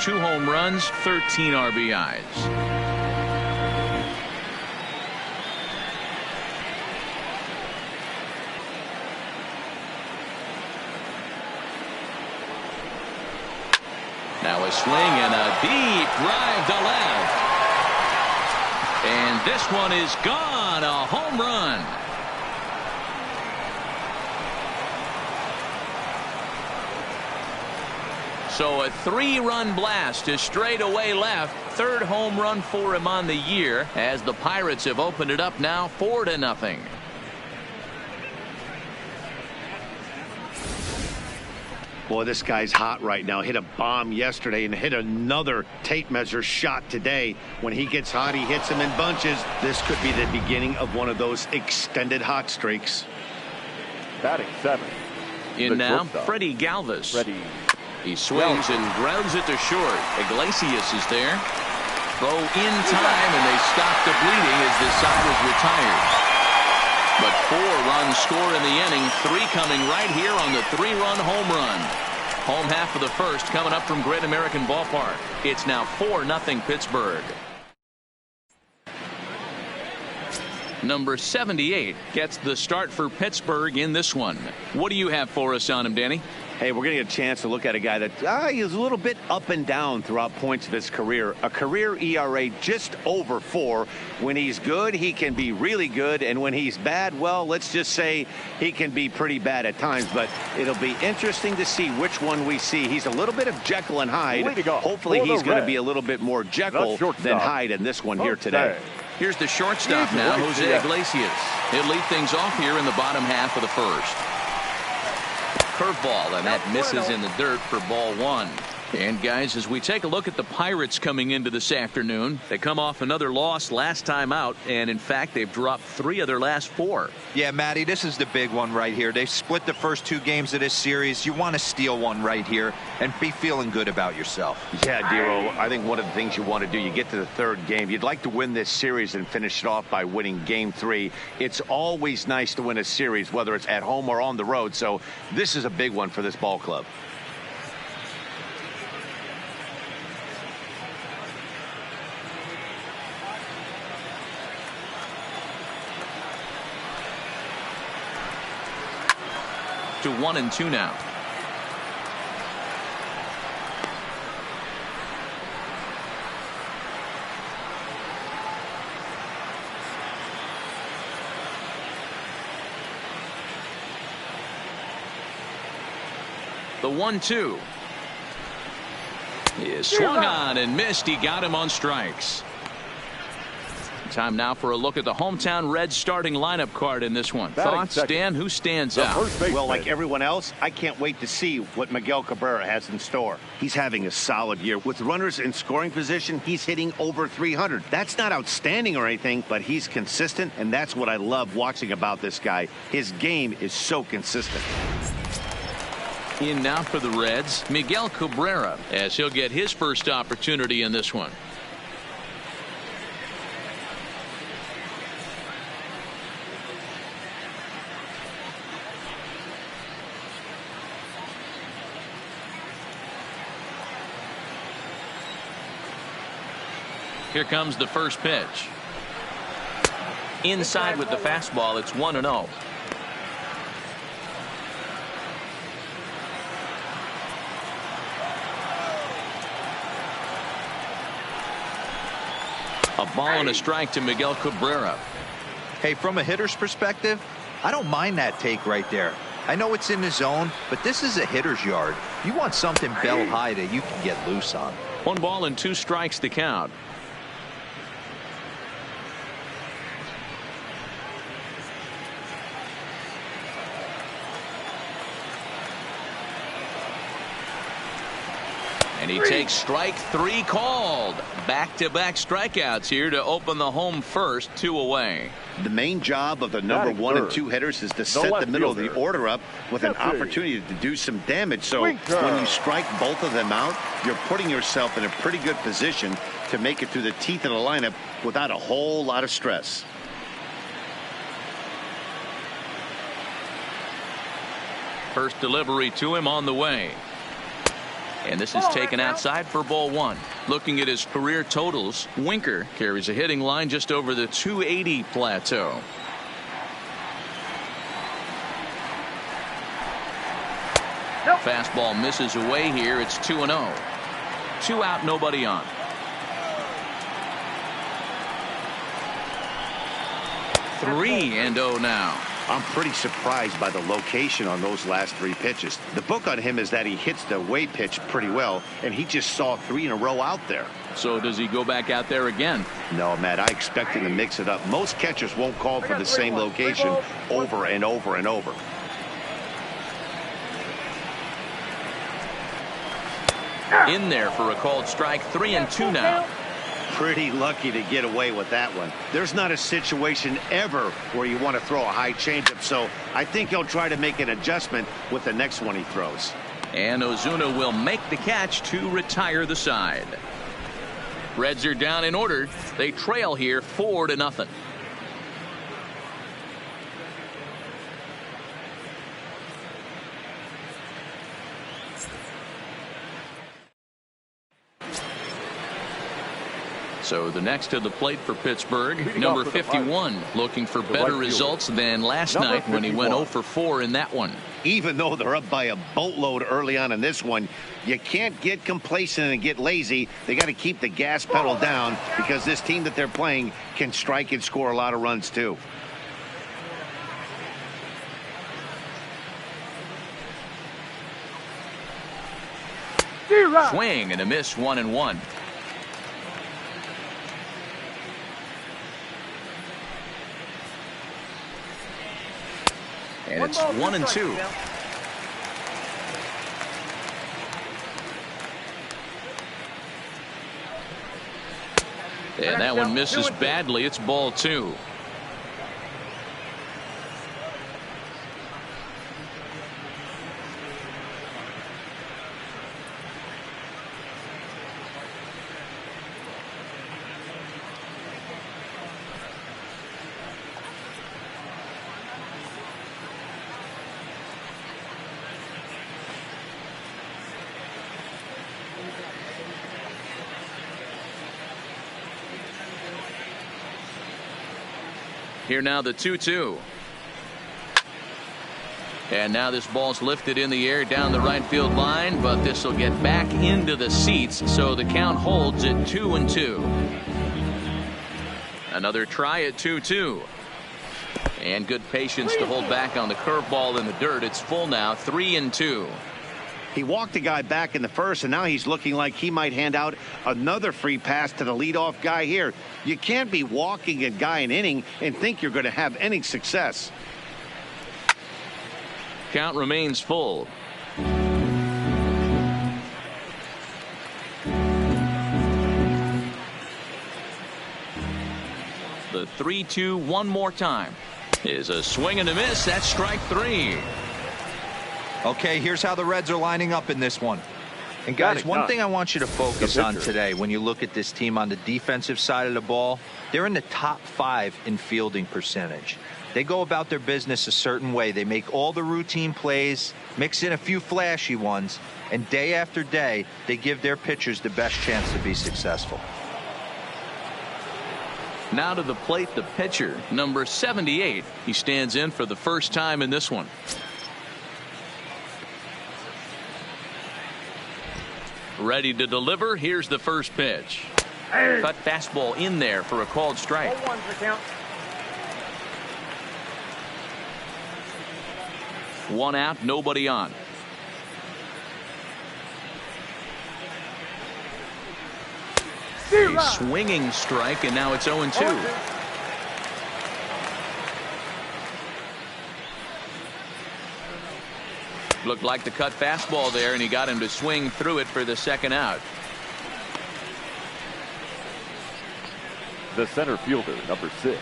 2 home runs, 13 RBIs. Now a swing and a deep drive to left. And this one is gone. A home run. So a 3-run blast to straightaway left. 3rd home run for him on the year, as the Pirates have opened it up now 4-0. Boy, this guy's hot right now. Hit a bomb yesterday and hit another tape measure shot today. When he gets hot, he hits them in bunches. This could be the beginning of one of those extended hot streaks. Batting 7. In now, Freddie Galvis. He swings and grounds it to short. Iglesias is there. Throw in time, and they stop the bleeding as the side is retired. But 4 runs score in the inning, 3 coming right here on the 3-run home run. Home half of the first coming up from Great American Ballpark. It's now 4-0 Pittsburgh. Number 78 gets the start for Pittsburgh in this one. What do you have for us on him, Danny? Hey, we're going to get a chance to look at a guy that is a little bit up and down throughout points of his career. A career ERA just over 4. When he's good, he can be really good. And when he's bad, well, let's just say he can be pretty bad at times. But it'll be interesting to see which one we see. He's a little bit of Jekyll and Hyde. Hopefully he's going to be a little bit more Jekyll than Hyde in this one here today. Here's the shortstop now, Jose Iglesias. He'll lead things off here in the bottom half of the first. Curveball, and that misses in the dirt for ball 1. And guys, as we take a look at the Pirates coming into this afternoon, they come off another loss last time out, and in fact they've dropped 3 of their last 4. Yeah, Matty, this is the big one right here. They've split the first 2 games of this series. You want to steal one right here and be feeling good about yourself. Yeah, Dero, I think one of the things you want to do, you get to the 3rd game, you'd like to win this series and finish it off by winning game 3. It's always nice to win a series, whether it's at home or on the road, so this is a big one for this ball club. To 1-2 now. The 1-2 is swung on and missed. He got him on strikes. Time now for a look at the hometown Reds starting lineup card in this one. Thoughts, Dan? Who stands out? Well, like everyone else, I can't wait to see what Miguel Cabrera has in store. He's having a solid year. With runners in scoring position, he's hitting over 300. That's not outstanding or anything, but he's consistent, and that's what I love watching about this guy. His game is so consistent. In now for the Reds, Miguel Cabrera, as he'll get his first opportunity in this one. Here comes the first pitch. Inside with the fastball, it's 1-0. A ball and a strike to Miguel Cabrera. Hey, from a hitter's perspective, I don't mind that take right there. I know it's in the zone, but this is a hitter's yard. You want something bell high that you can get loose on. 1 ball and 2 strikes to count. And he takes strike 3 called. Back-to-back strikeouts here to open the home first, 2 away. The main job of the number 1 and 2 hitters is to set the middle of the order up with an opportunity to do some damage. So when you strike both of them out, you're putting yourself in a pretty good position to make it through the teeth of the lineup without a whole lot of stress. First delivery to him on the way. And this is taken outside for ball one. Looking at his career totals, Winker carries a hitting line just over the 280 plateau. Fastball misses away here. It's 2-0. 2 out, nobody on. 3-0 now. I'm pretty surprised by the location on those last 3 pitches. The book on him is that he hits the away pitch pretty well, and he just saw 3 in a row out there. So does he go back out there again? No, Matt, I expect him to mix it up. Most catchers won't call for the same location over and over and over. In there for a called strike. 3-2 now. Pretty lucky to get away with that one. There's not a situation ever where you want to throw a high changeup, so I think he'll try to make an adjustment with the next one he throws. And Ozuna will make the catch to retire the side. Reds are down in order. They trail here 4-0. So the next to the plate for Pittsburgh, number 51, looking for better results than last night when he went 0 for 4 in that one. Even though they're up by a boatload early on in this one, you can't get complacent and get lazy. They got to keep the gas pedal down because this team that they're playing can strike and score a lot of runs too. Swing and a miss, 1-1. And it's 1-2. And that one misses badly. It's ball 2. Here now the 2-2. And now this ball's lifted in the air down the right field line, but this will get back into the seats, so the count holds at 2-2. Another try at 2-2. And good patience to hold back on the curveball in the dirt. It's full now, 3-2. He walked a guy back in the first, and now he's looking like he might hand out another free pass to the leadoff guy here. You can't be walking a guy an inning and think you're going to have any success. Count remains full. The 3-2 one more time is a swing and a miss. That's strike 3. Okay, here's how the Reds are lining up in this one. And guys, one thing I want you to focus on today when you look at this team on the defensive side of the ball, they're in the top 5 in fielding percentage. They go about their business a certain way. They make all the routine plays, mix in a few flashy ones, and day after day, they give their pitchers the best chance to be successful. Now to the plate, the pitcher, number 78. He stands in for the first time in this one. Ready to deliver. Here's the first pitch. Cut fastball in there for a called strike. 1 out, nobody on. A swinging strike, and now it's 0-2. Looked like the cut fastball there, and he got him to swing through it for the second out. The center fielder, number 6,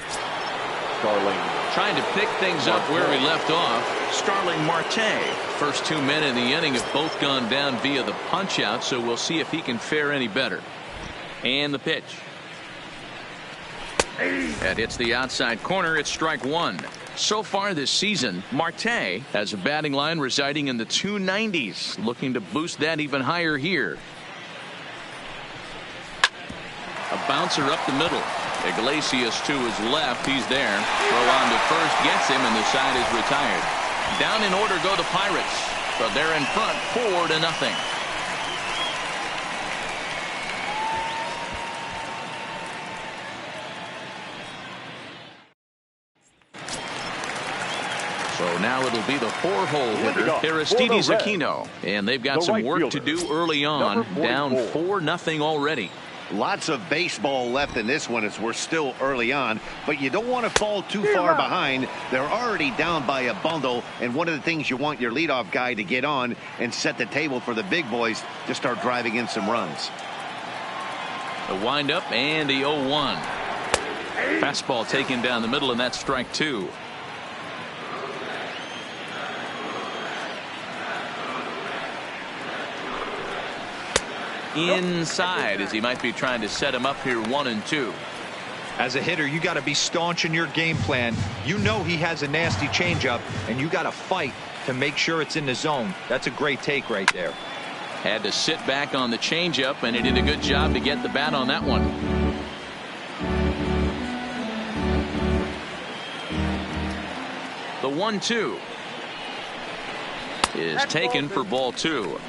Starling. Trying to pick things up where we left off. Starling Marte. First 2 men in the inning have both gone down via the punch out, so we'll see if he can fare any better. And the pitch. That hits the outside corner. It's strike one. So far this season, Marte has a batting line residing in the 290s, looking to boost that even higher here. A bouncer up the middle. Iglesias to his left. He's there. Throw on to first gets him, and the side is retired. Down in order go the Pirates, but they're in front 4-0. So now it'll be the 4-hole hitter, Aristides Aquino. And they've got some work to do early on. Down 4-0 already. Lots of baseball left in this one as we're still early on, but you don't want to fall too far behind. They're already down by a bundle, and one of the things you want your leadoff guy to get on and set the table for the big boys to start driving in some runs. The windup and the 0-1. Fastball taken down the middle, and that's strike two. Inside, as he might be trying to set him up here 1-2. As a hitter, you got to be staunch in your game plan. You know he has a nasty changeup, and you got to fight to make sure it's in the zone. That's a great take right there. Had to sit back on the changeup, and he did a good job to get the bat on that one. The 1-2 is taken for ball two.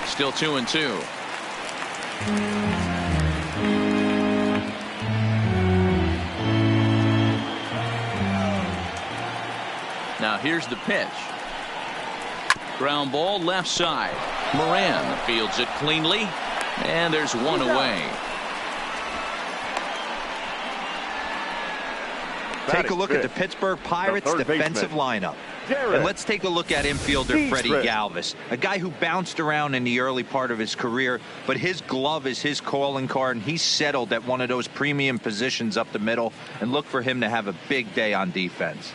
Still 2-2. Now here's the pitch. Ground ball left side. Moran fields it cleanly, and there's one away. Take a look at the Pittsburgh Pirates defensive lineup. And let's take a look at infielder Freddie Galvis, a guy who bounced around in the early part of his career, but his glove is his calling card, and he's settled at one of those premium positions up the middle, and look for him to have a big day on defense.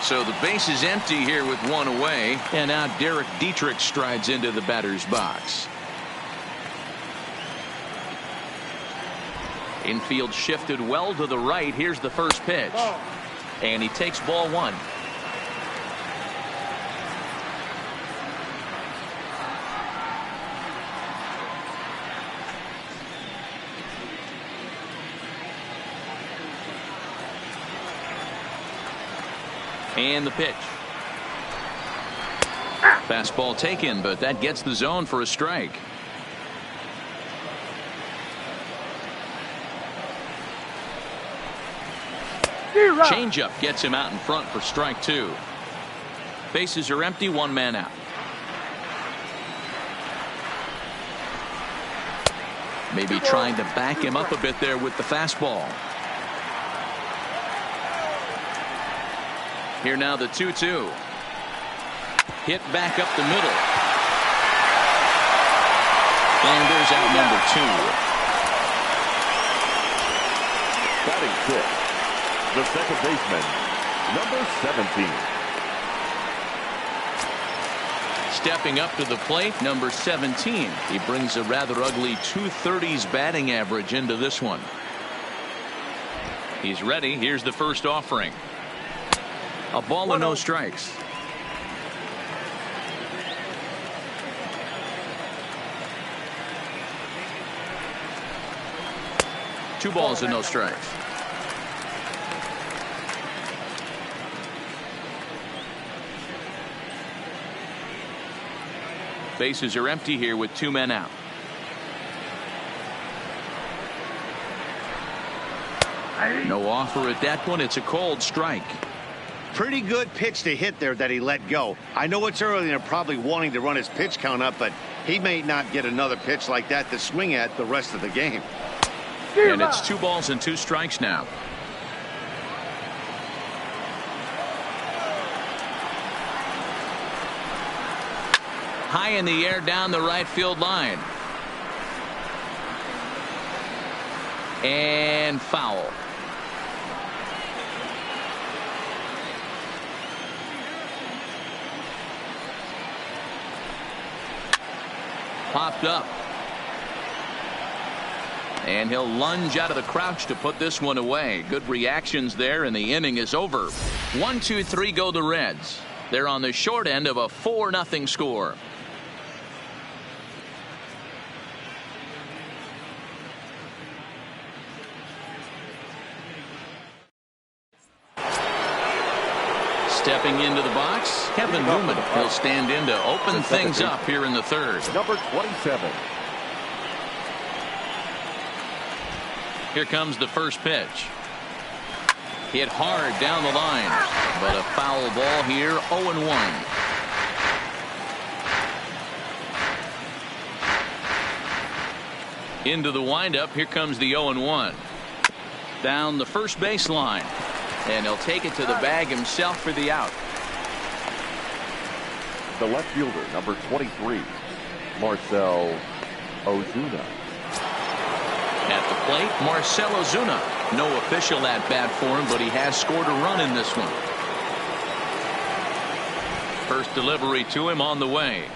So the base is empty here with one away, and now Derek Dietrich strides into the batter's box. Infield shifted well to the right. Here's the first pitch. And he takes ball one. And the pitch. Fastball taken, but that gets the zone for a strike. Changeup gets him out in front for strike two. Bases are empty, one man out. Maybe trying to back him up a bit there with the fastball. Here now the 2-2. Hit back up the middle. And there's out number two. Batting six, the second baseman, number 17. Stepping up to the plate, number 17. He brings a rather ugly 230s batting average into this one. He's ready. Here's the first offering. A ball and no strikes. Two balls and no strikes. Bases are empty here with two men out. No offer at that one. It's a cold strike. Pretty good pitch to hit there that he let go. I know it's early and they're probably wanting to run his pitch count up, but he may not get another pitch like that to swing at the rest of the game. And it's 2 balls and 2 strikes now. High in the air down the right field line. And foul. popped up. And he'll lunge out of the crouch to put this one away. Good reactions there, and the inning is over. 1-2-3 go the Reds. They're on the short end of a 4-0 score. Stepping into the box, Kevin Newman. He'll stand in to open things up here in the third. Number 27. Here comes the first pitch. Hit hard down the line, but a foul ball here, 0-1. Into the windup, here comes the 0-1. Down the first baseline, and he'll take it to the bag himself for the out. The left fielder, number 23, Marcell Ozuna. At the plate, Marcell Ozuna. No official at bat for him, but he has scored a run in this one. First delivery to him on the way.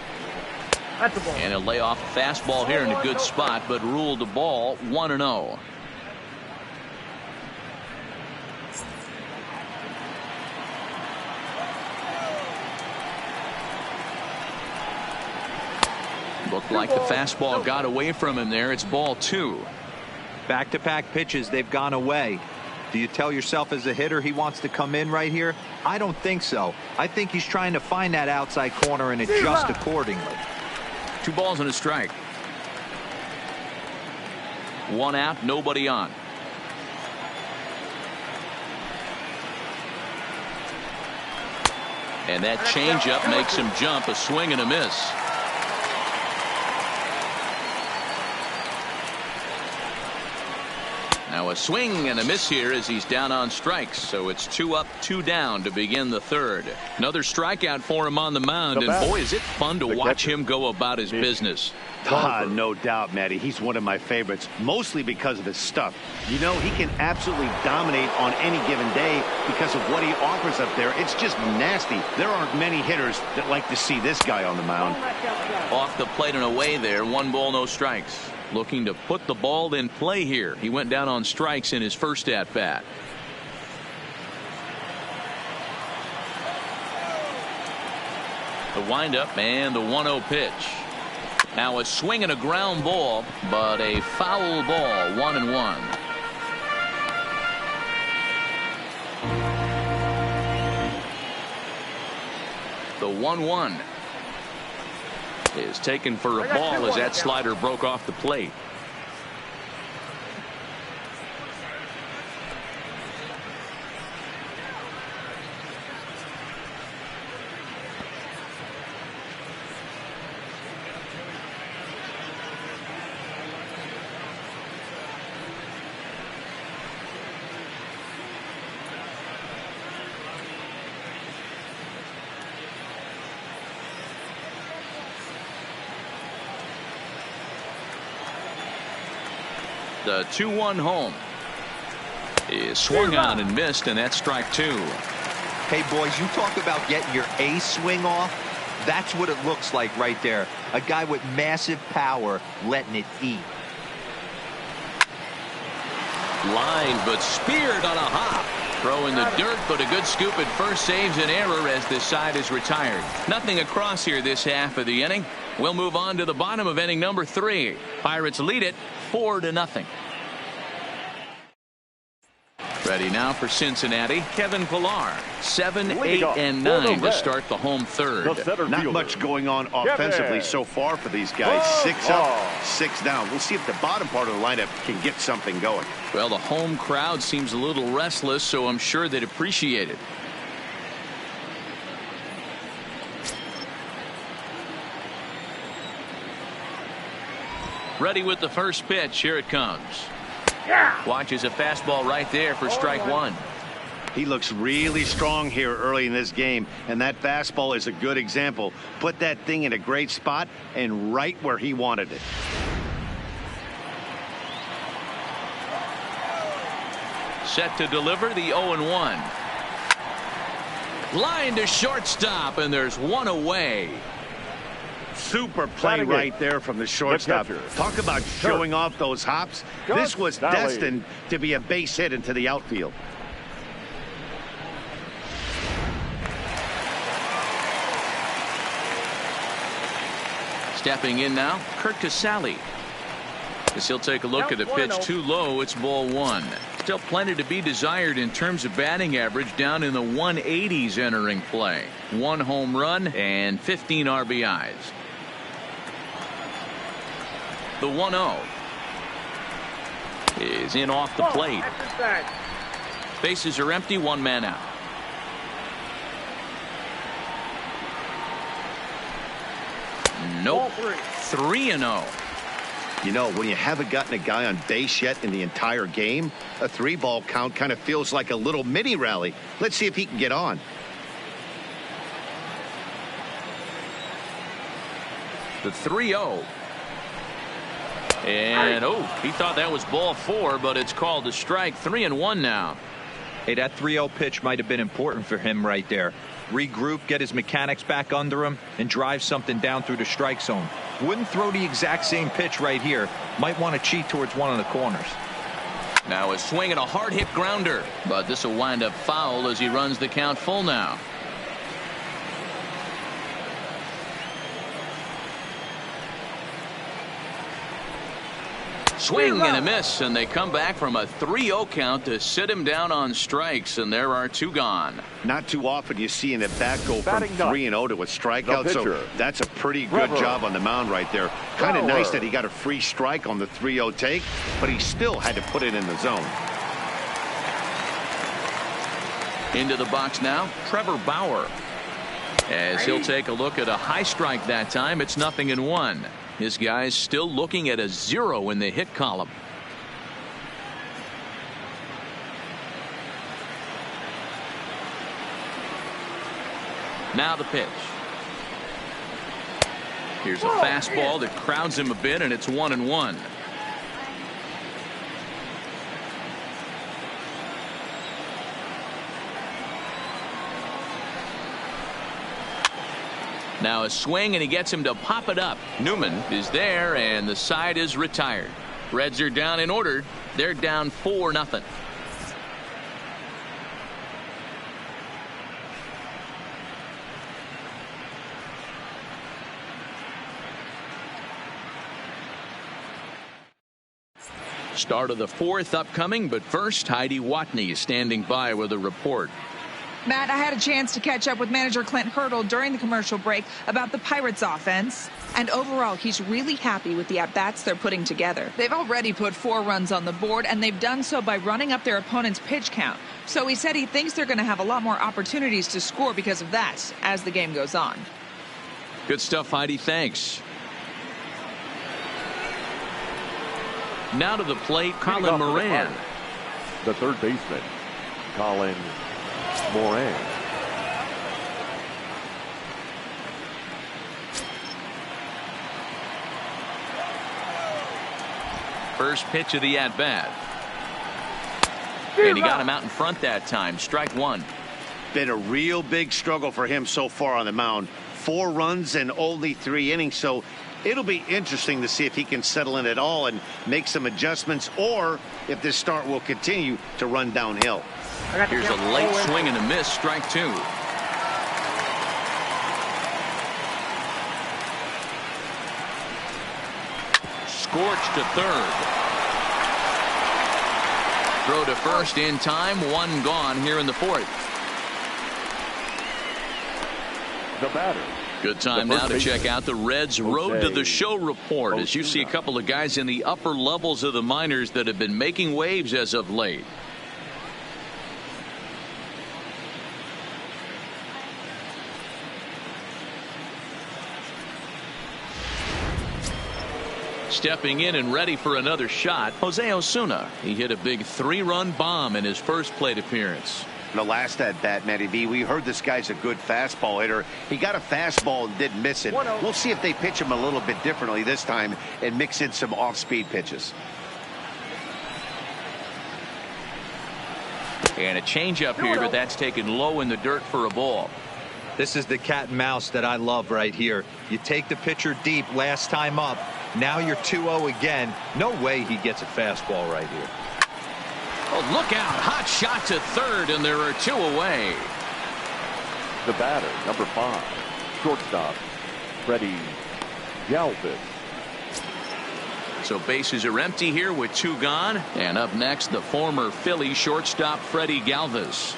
And he'll lay off a fastball here in a good spot, but ruled the ball 1-0. Looked like the fastball got away from him there. It's ball 2. Back-to-back pitches, they've gone away. Do you tell yourself as a hitter he wants to come in right here? I don't think so. I think he's trying to find that outside corner and adjust accordingly. 2 balls and a strike. 1 out, nobody on. And that changeup makes him jump. A swing and a miss. Now a swing and a miss here as he's down on strikes. So it's 2 up, 2 down to begin the third. Another strikeout for him on the mound. And boy, is it fun to watch him go about his business. No doubt, Matty. He's one of my favorites, mostly because of his stuff. You know, he can absolutely dominate on any given day because of what he offers up there. It's just nasty. There aren't many hitters that like to see this guy on the mound. Off the plate and away there. 1 ball, no strikes. Looking to put the ball in play here. He went down on strikes in his first at bat. The windup and the 1-0 pitch. Now a swing and a ground ball, but a foul ball, 1-1. The 1-1 is taken for a ball as that slider broke off the plate. The 2-1 home is swung on and missed, and that's strike 2. Hey, boys, you talk about getting your A swing off. That's what it looks like right there. A guy with massive power letting it eat. Line, but speared on a hop. Throw in the dirt, but a good scoop at first saves an error as this side is retired. Nothing across here this half of the inning. We'll move on to the bottom of inning number 3. Pirates lead it 4-0. Ready now for Cincinnati, Kevin Pillar. 7, 8, and 9 to start the home third. Not much going on offensively so far for these guys. 6 up, 6 down. We'll see if the bottom part of the lineup can get something going. Well, the home crowd seems a little restless, so I'm sure they'd appreciate it. Ready with the first pitch. Here it comes. Watches a fastball right there for strike 1. He looks really strong here early in this game, and that fastball is a good example. Put that thing in a great spot and right where he wanted it. Set to deliver the 0-1. Line to shortstop, and there's one away. Super play right there from the shortstop. Talk about showing off those hops. This was destined to be a base hit into the outfield. Stepping in now, Kurt Casale. As he'll take a look at a pitch too low, it's ball one. Still plenty to be desired in terms of batting average, down in the 180s entering play. 1 home run and 15 RBIs. The 1-0 is in off the plate. Bases are empty, 1 man out. Nope. 3-0. You know, when you haven't gotten a guy on base yet in the entire game, a 3-ball count kind of feels like a little mini rally. Let's see if he can get on. The 3-0. And, he thought that was ball 4, but it's called a strike. 3-1 now. Hey, that 3-0 pitch might have been important for him right there. Regroup, get his mechanics back under him, and drive something down through the strike zone. Wouldn't throw the exact same pitch right here. Might want to cheat towards one of the corners. Now a swing and a hard hit grounder, but this will wind up foul as he runs the count full now. Swing and a miss, and they come back from a 3-0 count to sit him down on strikes, and there are 2 gone. Not too often you see an at-bat go from 3-0 to a strikeout, so that's a pretty good job on the mound right there. Kind of nice that he got a free strike on the 3-0 take, but he still had to put it in the zone. Into the box now, Trevor Bauer. As he'll take a look at a high strike that time, it's 0-1. This guy's still looking at a 0 in the hit column. Now the pitch. Here's a fastball that crowds him a bit, and it's 1-1. Now a swing, and he gets him to pop it up. Newman is there, and the side is retired. Reds are down in order. They're down 4-0. Start of the 4th upcoming, but first, Heidi Watney is standing by with a report. Matt, I had a chance to catch up with manager Clint Hurdle during the commercial break about the Pirates offense. And overall, he's really happy with the at-bats they're putting together. They've already put 4 runs on the board, and they've done so by running up their opponent's pitch count. So he said he thinks they're going to have a lot more opportunities to score because of that as the game goes on. Good stuff, Heidi. Thanks. Now to the plate, Colin Moran. The third baseman, Colin Moran. First pitch of the at-bat. And he got him out in front that time. Strike 1. Been a real big struggle for him so far on the mound. 4 runs and only 3 innings, so it'll be interesting to see if he can settle in at all and make some adjustments, or if this start will continue to run downhill. Here's a late swing and a miss. Strike 2. Scorched to third. Throw to first in time. 1 gone here in the 4th. The batter. Good time now to check out the Reds' Road to the Show report, as you see a couple of guys in the upper levels of the minors that have been making waves as of late. Stepping in and ready for another shot, Jose Osuna. He hit a big 3-run bomb in his first plate appearance. The last at bat, Matty V, we heard this guy's a good fastball hitter. He got a fastball and didn't miss it. We'll see if they pitch him a little bit differently this time and mix in some off-speed pitches. And a changeup here, but that's taken low in the dirt for a ball. This is the cat and mouse that I love right here. You take the pitcher deep last time up. Now you're 2-0 again. No way he gets a fastball right here. Oh, look out. Hot shot to third, and there are 2 away. The batter, number 5, shortstop, Freddie Galvis. So bases are empty here with 2 gone. And up next, the former Philly shortstop, Freddie Galvis.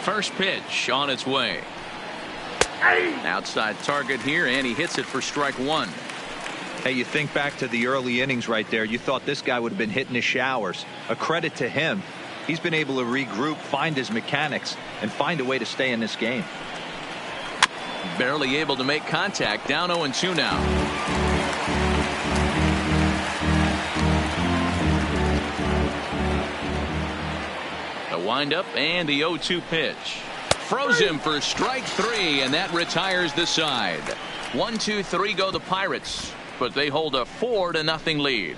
First pitch on its way. Outside target here, and he hits it for strike 1. Hey, you think back to the early innings right there. You thought this guy would have been hitting his showers. A credit to him. He's been able to regroup, find his mechanics, and find a way to stay in this game. Barely able to make contact. Down 0-2 now. The windup and the 0-2 pitch. Froze him for strike 3, and that retires the side. 1, 2, 3 go the Pirates, but they hold a 4-0 lead.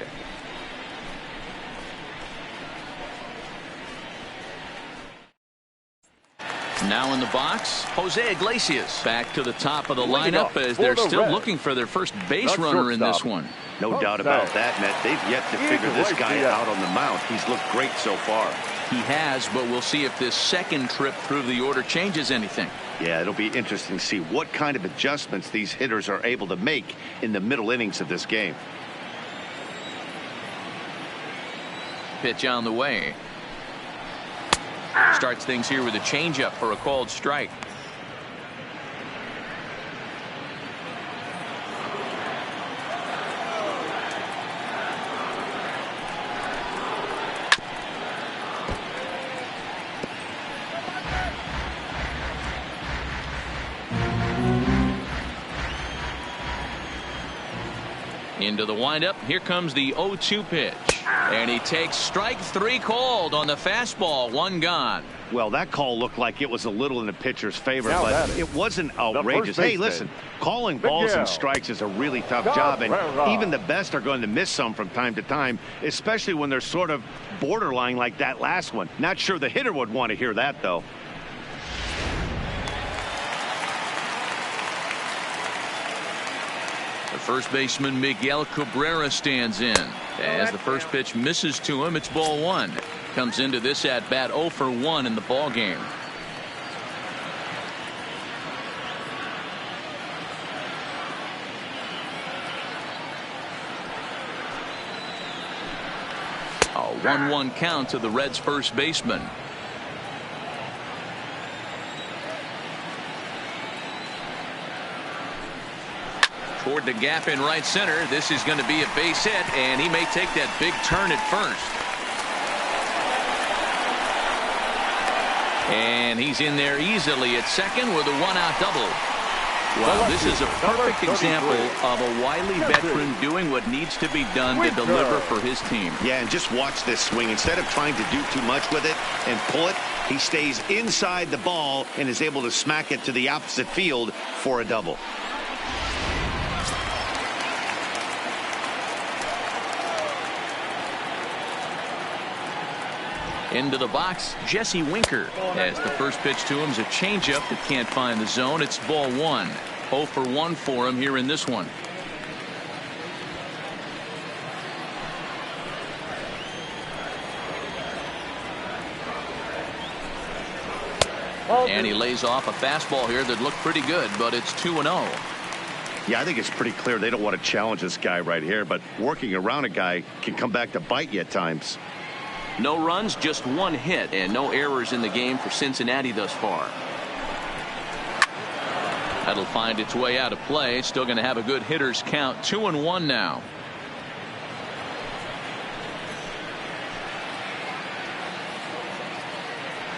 Now in the box, Jose Iglesias back to the top of the lineup as they're still looking for their first base runner in this one. No doubt about that, Net. They've yet to figure this guy out on the mound. He's looked great so far. He has, but we'll see if this second trip through the order changes anything. Yeah, it'll be interesting to see what kind of adjustments these hitters are able to make in the middle innings of this game. Pitch on the way. Starts things here with a changeup for a called strike. Into the windup. Here comes the 0-2 pitch. And he takes strike 3 called on the fastball. 1 gone. Well, that call looked like it was a little in the pitcher's favor, but it wasn't outrageous. Hey, listen, calling balls and strikes is a really tough job, and even the best are going to miss some from time to time, especially when they're sort of borderline like that last one. Not sure the hitter would want to hear that, though. The first baseman Miguel Cabrera stands in. As the first pitch misses to him, it's ball 1. Comes into this at bat 0 for 1 in the ball game. A 1-1 count to the Reds' first baseman. Toward the gap in right center. This is going to be a base hit, and he may take that big turn at first. And he's in there easily at second with a 1-out double. Wow, this is a perfect example of a wily veteran doing what needs to be done to deliver for his team. Yeah, and just watch this swing. Instead of trying to do too much with it and pull it, he stays inside the ball and is able to smack it to the opposite field for a double. Into the box, Jesse Winker. As the first pitch to him is a changeup that can't find the zone. It's ball 1. 0 for 1 for him here in this one. And he lays off a fastball here that looked pretty good, but it's 2-0. Yeah, I think it's pretty clear they don't want to challenge this guy right here, but working around a guy can come back to bite you at times. No runs, just 1 hit, and no errors in the game for Cincinnati thus far. That'll find its way out of play. Still going to have a good hitter's count. 2-1 now.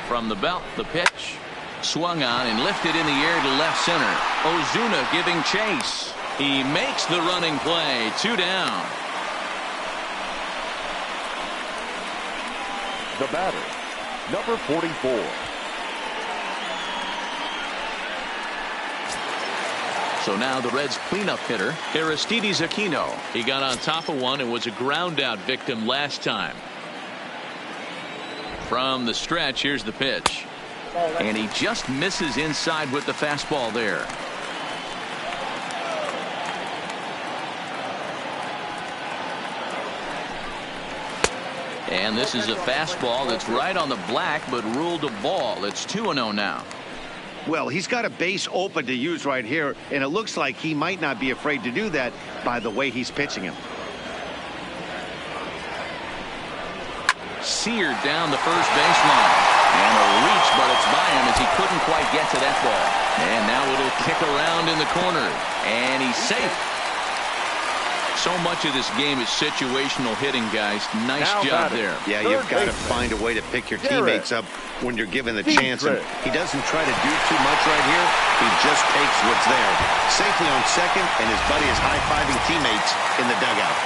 From the belt, the pitch. Swung on and lifted in the air to left center. Ozuna giving chase. He makes the running play. 2 down. The batter, number 44. So now the Reds' cleanup hitter, Aristides Aquino. He got on top of one and was a ground out victim last time. From the stretch, here's the pitch. And he just misses inside with the fastball there. And this is a fastball that's right on the black, but ruled a ball. It's 2-0 now. Well, he's got a base open to use right here, and it looks like he might not be afraid to do that by the way he's pitching him. Seared down the first baseline. And a reach, but it's by him as he couldn't quite get to that ball. And now it'll kick around in the corner. And he's safe. So much of this game is situational hitting, guys. Nice job there. Yeah, you've got to find a way to pick your teammates up when you're given the chance. And he doesn't try to do too much right here. He just takes what's there. Safely on second, and his buddy is high-fiving teammates in the dugout.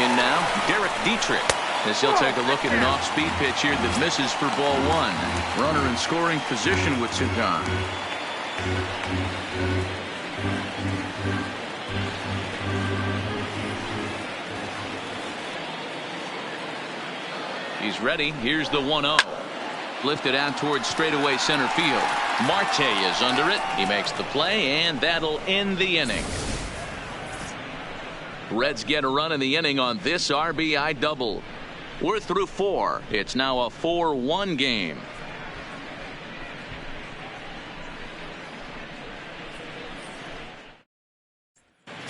In now, Derek Dietrich, as he'll take a look at an off-speed pitch here that misses for ball one. Runner in scoring position with two gone. He's ready. Here's the 1-0. Lifted out towards straightaway center field. Marte is under it. He makes the play, and that'll end the inning. Reds get a run in the inning on this RBI double. We're through 4. It's now a 4-1 game.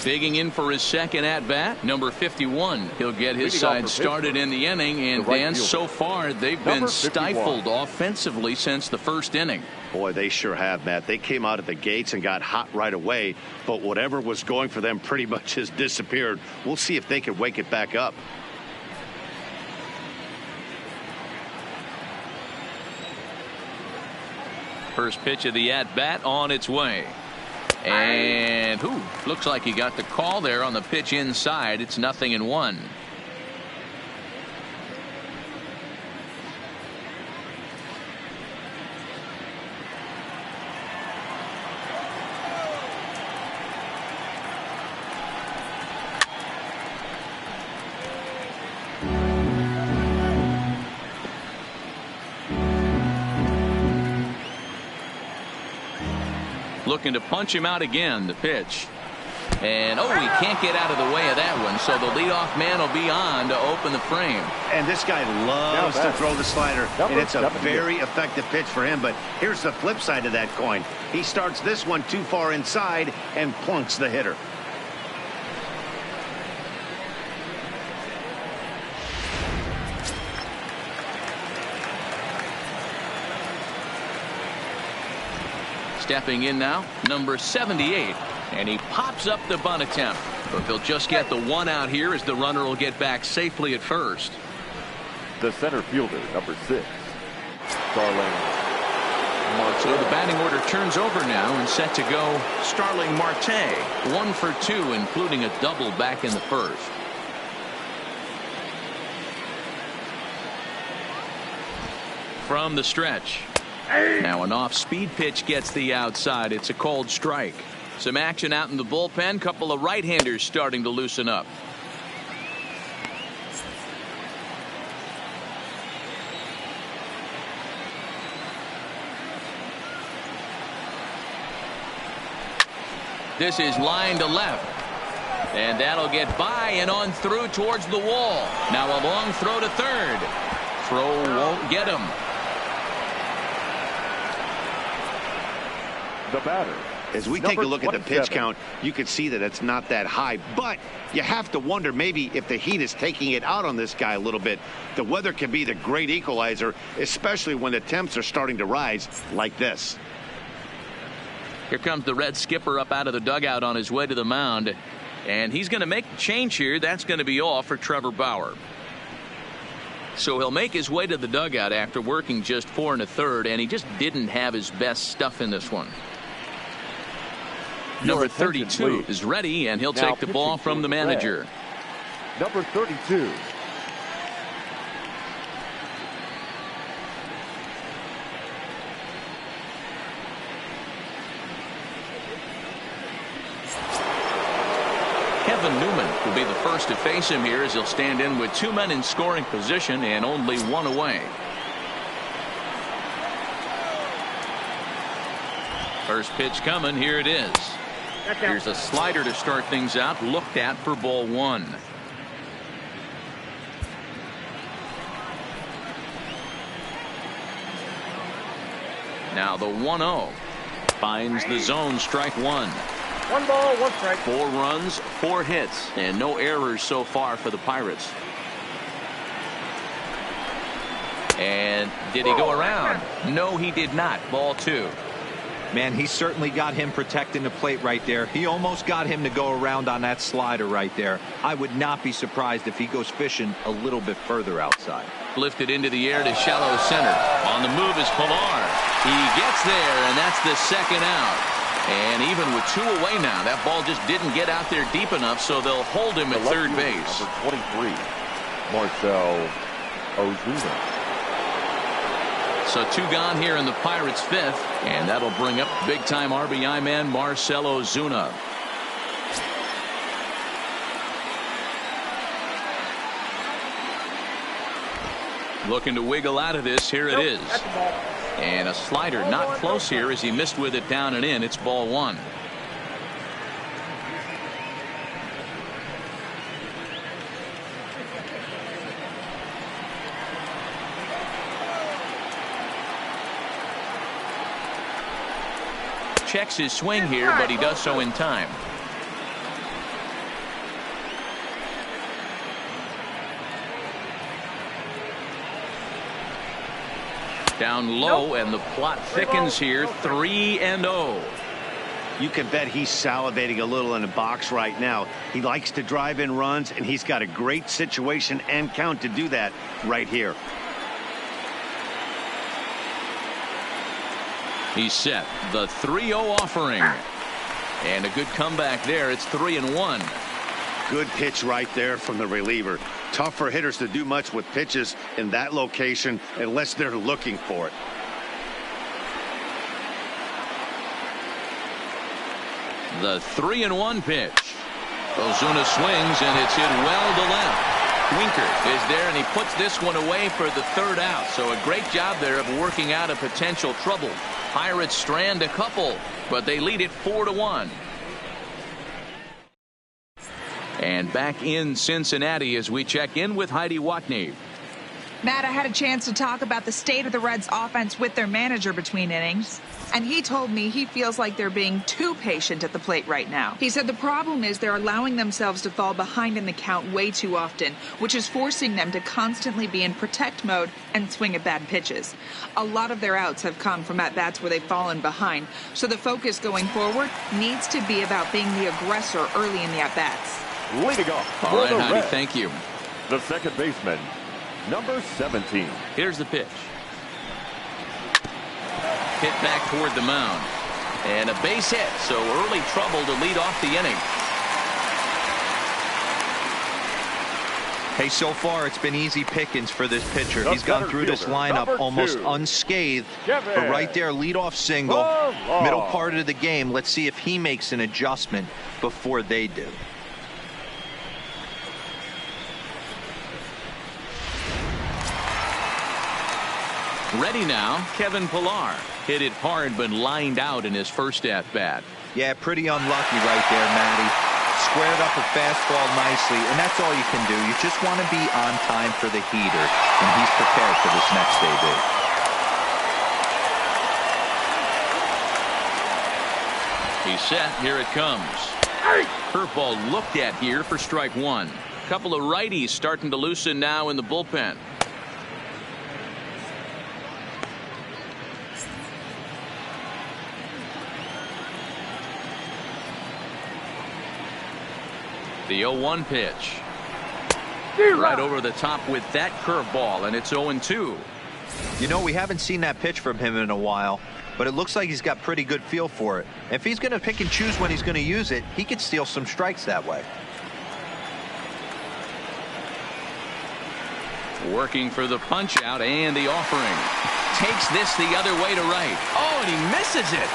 Digging in for his second at-bat, number 51. He'll get his side started in the inning, and Dan, so far they've been stifled offensively since the first inning. Boy, they sure have, Matt. They came out of the gates and got hot right away, but whatever was going for them pretty much has disappeared. We'll see if they can wake it back up. First pitch of the at-bat on its way. And looks like he got the call there on the pitch inside. It's 0-1. Looking to punch him out again, the pitch. And, he can't get out of the way of that one, so the leadoff man will be on to open the frame. And this guy loves to throw the slider, and it's a very effective pitch for him. But here's the flip side of that coin. He starts this one too far inside and plunks the hitter. Stepping in now, number 78, and he pops up the bunt attempt, but they'll just get the one out here as the runner will get back safely at first. The center fielder, number 6, Starling Marte. So the batting order turns over now and set to go Starling Marte, 1 for 2, including a double back in the first. From the stretch. Now an off-speed pitch gets the outside. It's a called strike. Some action out in the bullpen. Couple of right-handers starting to loosen up. This is line to left. And that'll get by and on through towards the wall. Now a long throw to third. Throw won't get him. The batter. As we take a look at the pitch count, you can see that it's not that high, but you have to wonder maybe if the heat is taking it out on this guy a little bit. The weather can be the great equalizer, especially when the temps are starting to rise like this. Here comes the Red skipper up out of the dugout on his way to the mound, and he's going to make the change here. That's going to be all for Trevor Bauer. So he'll make his way to the dugout after working just 4 1/3, and he just didn't have his best stuff in this one. Number 32 is ready, and he'll take the ball from the manager. Number 32. Kevin Kevin Newman will be the first to face him here as he'll stand in with 2 men in scoring position and only 1 away. First pitch coming. Here it is. Here's a slider to start things out. Looked at for ball 1. Now the 1-0 finds the zone. Strike 1. 1 ball, 1 strike. 4 runs, 4 hits, and no errors so far for the Pirates. And did he go around? No, he did not. Ball 2. Man, he certainly got him protecting the plate right there. He almost got him to go around on that slider right there. I would not be surprised if he goes fishing a little bit further outside. Lifted into the air to shallow center. On the move is Pilar. He gets there, and that's the second out. And even with 2 away now, that ball just didn't get out there deep enough, so they'll hold him at third base. Number 23, Marcell Ozuna. So 2 gone here in the Pirates' 5th, and that'll bring up big-time RBI man Marcell Ozuna. Looking to wiggle out of this. Here it is. And a slider not close here as he missed with it down and in. It's ball 1. Checks his swing here, but he does so in time. Down low, and the plot thickens here. 3-0. You can bet he's salivating a little in the box right now. He likes to drive in runs, and he's got a great situation and count to do that right here. He's set. The 3-0 offering. And a good comeback there. It's 3-1. Good pitch right there from the reliever. Tough for hitters to do much with pitches in that location unless they're looking for it. The 3-1 pitch. Ozuna swings, and it's hit well to left. Winker is there, and he puts this one away for the 3rd out. So a great job there of working out a potential trouble. Pirates strand a couple, but they lead it 4-1. And back in Cincinnati as we check in with Heidi Watney. Matt, I had a chance to talk about the state of the Reds offense with their manager between innings, and he told me he feels like they're being too patient at the plate right now. He said the problem is they're allowing themselves to fall behind in the count way too often, which is forcing them to constantly be in protect mode and swing at bad pitches. A lot of their outs have come from at-bats where they've fallen behind, so the focus going forward needs to be about being the aggressor early in the at-bats. Leading off. All right, Heidi, thank you. The second baseman, number 17. Here's the pitch. Hit back toward the mound. And a base hit, so early trouble to lead off the inning. Hey, so far it's been easy pickings for this pitcher. He's gone through this lineup almost unscathed. But right there, leadoff single, middle part of the game. Let's see if he makes an adjustment before they do. Ready now, Kevin Pilar. Hit it hard, but lined out in his first at-bat. Yeah, pretty unlucky right there, Matty. Squared up a fastball nicely, and that's all you can do. You just want to be on time for the heater, and he's prepared for this next debut. He's set. Here it comes. Curveball looked at here for strike 1. Couple of righties starting to loosen now in the bullpen. The 0-1 pitch. Right over the top with that curveball, and it's 0-2. You know, we haven't seen that pitch from him in a while, but it looks like he's got pretty good feel for it. If he's going to pick and choose when he's going to use it, he could steal some strikes that way. Working for the punch out and the offering. Takes this the other way to right. Oh, and he misses it.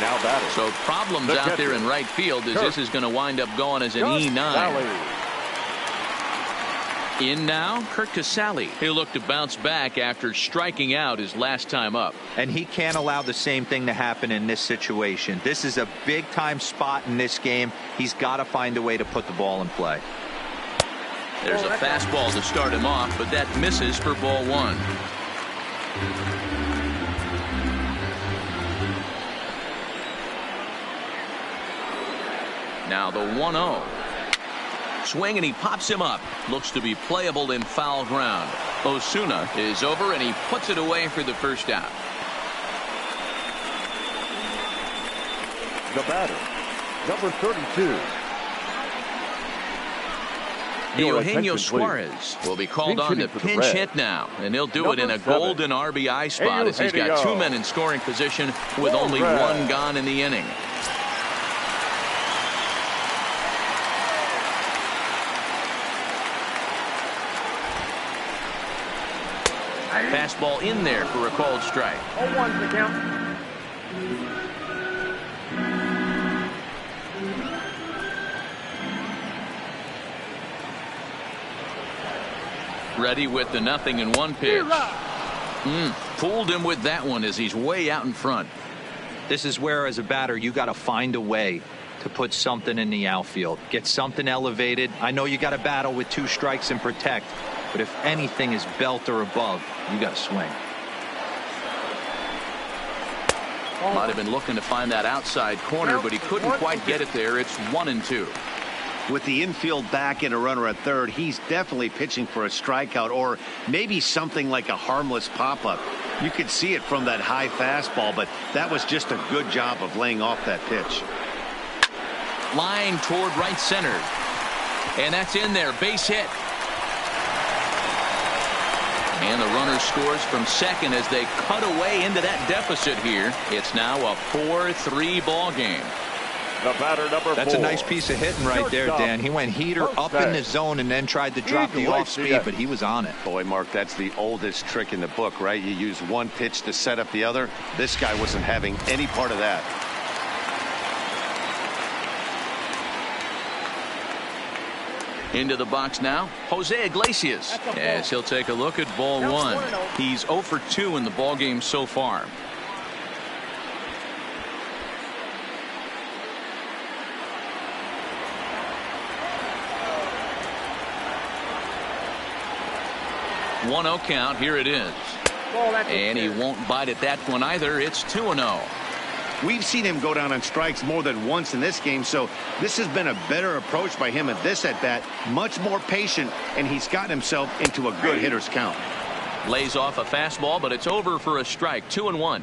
Now batting. So problems out there in right field as this is going to wind up going as an E9. In now, Kurt Casale. He'll look to bounce back after striking out his last time up. And he can't allow the same thing to happen in this situation. This is a big-time spot in this game. He's got to find a way to put the ball in play. There's a fastball to start him off, but that misses for ball one. Now the 1-0. Swing and he pops him up. Looks to be playable in foul ground. Osuna is over and he puts it away for the first out. The batter, number 32. Eugenio Suarez will be called on to pinch hit now, and he'll do it in a golden RBI spot as he's got two men in scoring position with only one gone in the inning. Fastball in there for a called strike. 0-1 the count. Ready with the 0-1 pitch. Fooled him with that one as he's way out in front. This is where, as a batter, you got to find a way to put something in the outfield. Get something elevated. I know you got to battle with 2 strikes and protect, but if anything is belt or above, you got to swing. Might have been looking to find that outside corner, but he couldn't quite get it there. It's 1-2. With the infield back and a runner at third, he's definitely pitching for a strikeout or maybe something like a harmless pop-up. You could see it from that high fastball, but that was just a good job of laying off that pitch. Line toward right center. And that's in there. Base hit. And the runner scores from second as they cut away into that deficit here. It's now a 4-3 ball game. The batter, number 4. That's a nice piece of hitting right there, Dan. He went heater up in the zone and then tried to drop the off speed, but he was on it. Boy, Mark, that's the oldest trick in the book, right? You use one pitch to set up the other. This guy wasn't having any part of that. Into the box now, Jose Iglesias, as he'll take a look at ball one. He's 0 for 2 in the ball game so far. One-0 count. Here it is. And he won't bite at that one either. It's 2-0. We've seen him go down on strikes more than once in this game, so this has been a better approach by him at this at-bat. Much more patient, and he's gotten himself into a good hitter's count. Lays off a fastball, but it's over for a strike. 2-1.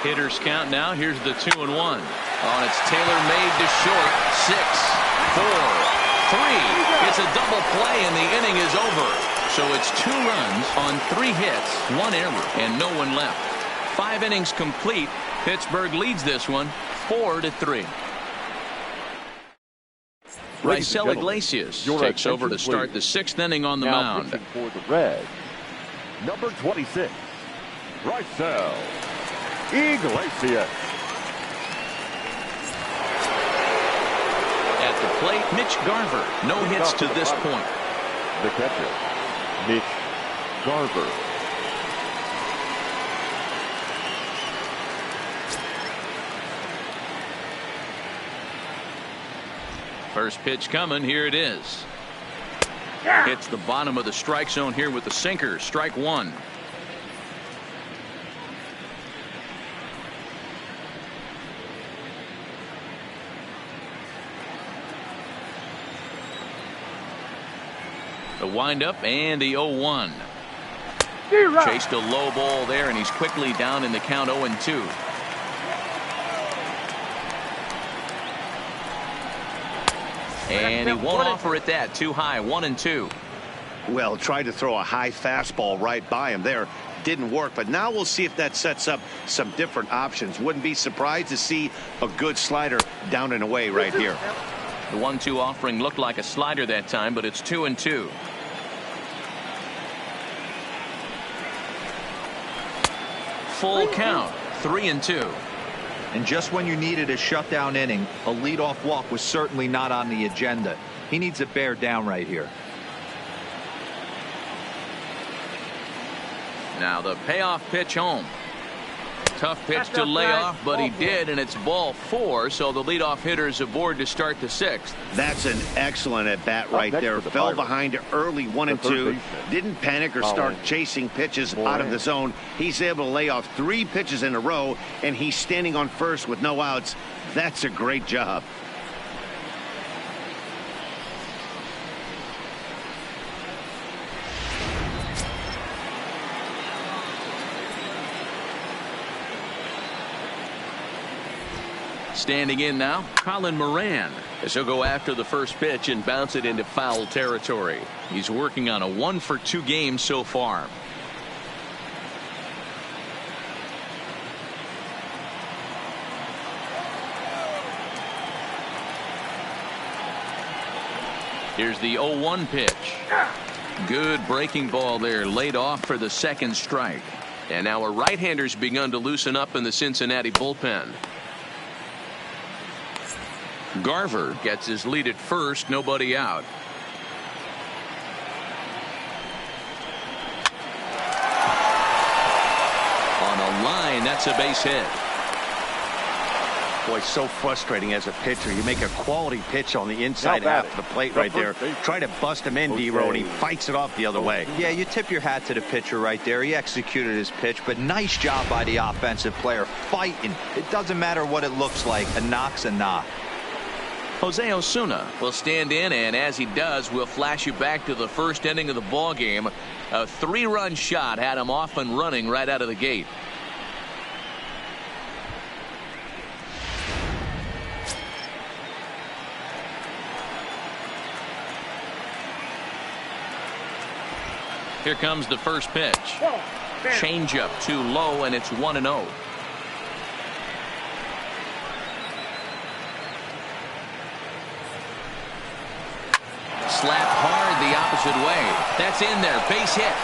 Hitters count now. Here's the 2-1. Oh, and it's Taylor made to short. 6, 4, 3. It's a double play and the inning is over. So it's 2 runs on 3 hits, 1 error, and no one left. 5 innings complete. Pittsburgh leads this one 4-3. Raisel Iglesias takes over to start the 6th inning on the mound. For the Reds, number 26, Raisel Iglesias. At the plate, Mitch Garver. No hits to this point. The catcher, Mitch Garver. First pitch coming. Here it is. Hits the bottom of the strike zone here with the sinker. Strike 1. The windup and the 0-1. Chased a low ball there, and he's quickly down in the count 0-2. And he won't offer it that. Too high. 1-2. Well, tried to throw a high fastball right by him there. Didn't work, but now we'll see if that sets up some different options. Wouldn't be surprised to see a good slider down and away right here. The 1-2 offering looked like a slider that time, but it's 2-2. Full count, 3-2. And just when you needed a shutdown inning, a leadoff walk was certainly not on the agenda. He needs to bear down right here. Now the payoff pitch home. Tough pitch to lay off, but he did, and it's ball 4, so the leadoff hitter's aboard to start the 6th. That's an excellent at-bat right there. Fell behind early 1-2. Didn't panic or start chasing pitches out of the zone. He's able to lay off 3 pitches in a row, and he's standing on first with no outs. That's a great job. Standing in now, Colin Moran, as he'll go after the first pitch and bounce it into foul territory. He's working on a 1-for-2 game so far. Here's the 0-1 pitch. Good breaking ball there, laid off for the second strike. And now a right-hander's begun to loosen up in the Cincinnati bullpen. Garver gets his lead at first, nobody out. On a line, that's a base hit. Boy, so frustrating as a pitcher. You make a quality pitch on the inside half of the plate right there. Try to bust him in, D-Row, and he fights it off the other way. Yeah, you tip your hat to the pitcher right there. He executed his pitch, but nice job by the offensive player fighting. It doesn't matter what it looks like. A knock's a knock. Jose Osuna will stand in, and as he does, we'll flash you back to the first inning of the ball game. A 3-run shot had him off and running right out of the gate. Here comes the first pitch. Changeup too low, and it's 1-0. Slapped hard the opposite way. That's in there. Base hit.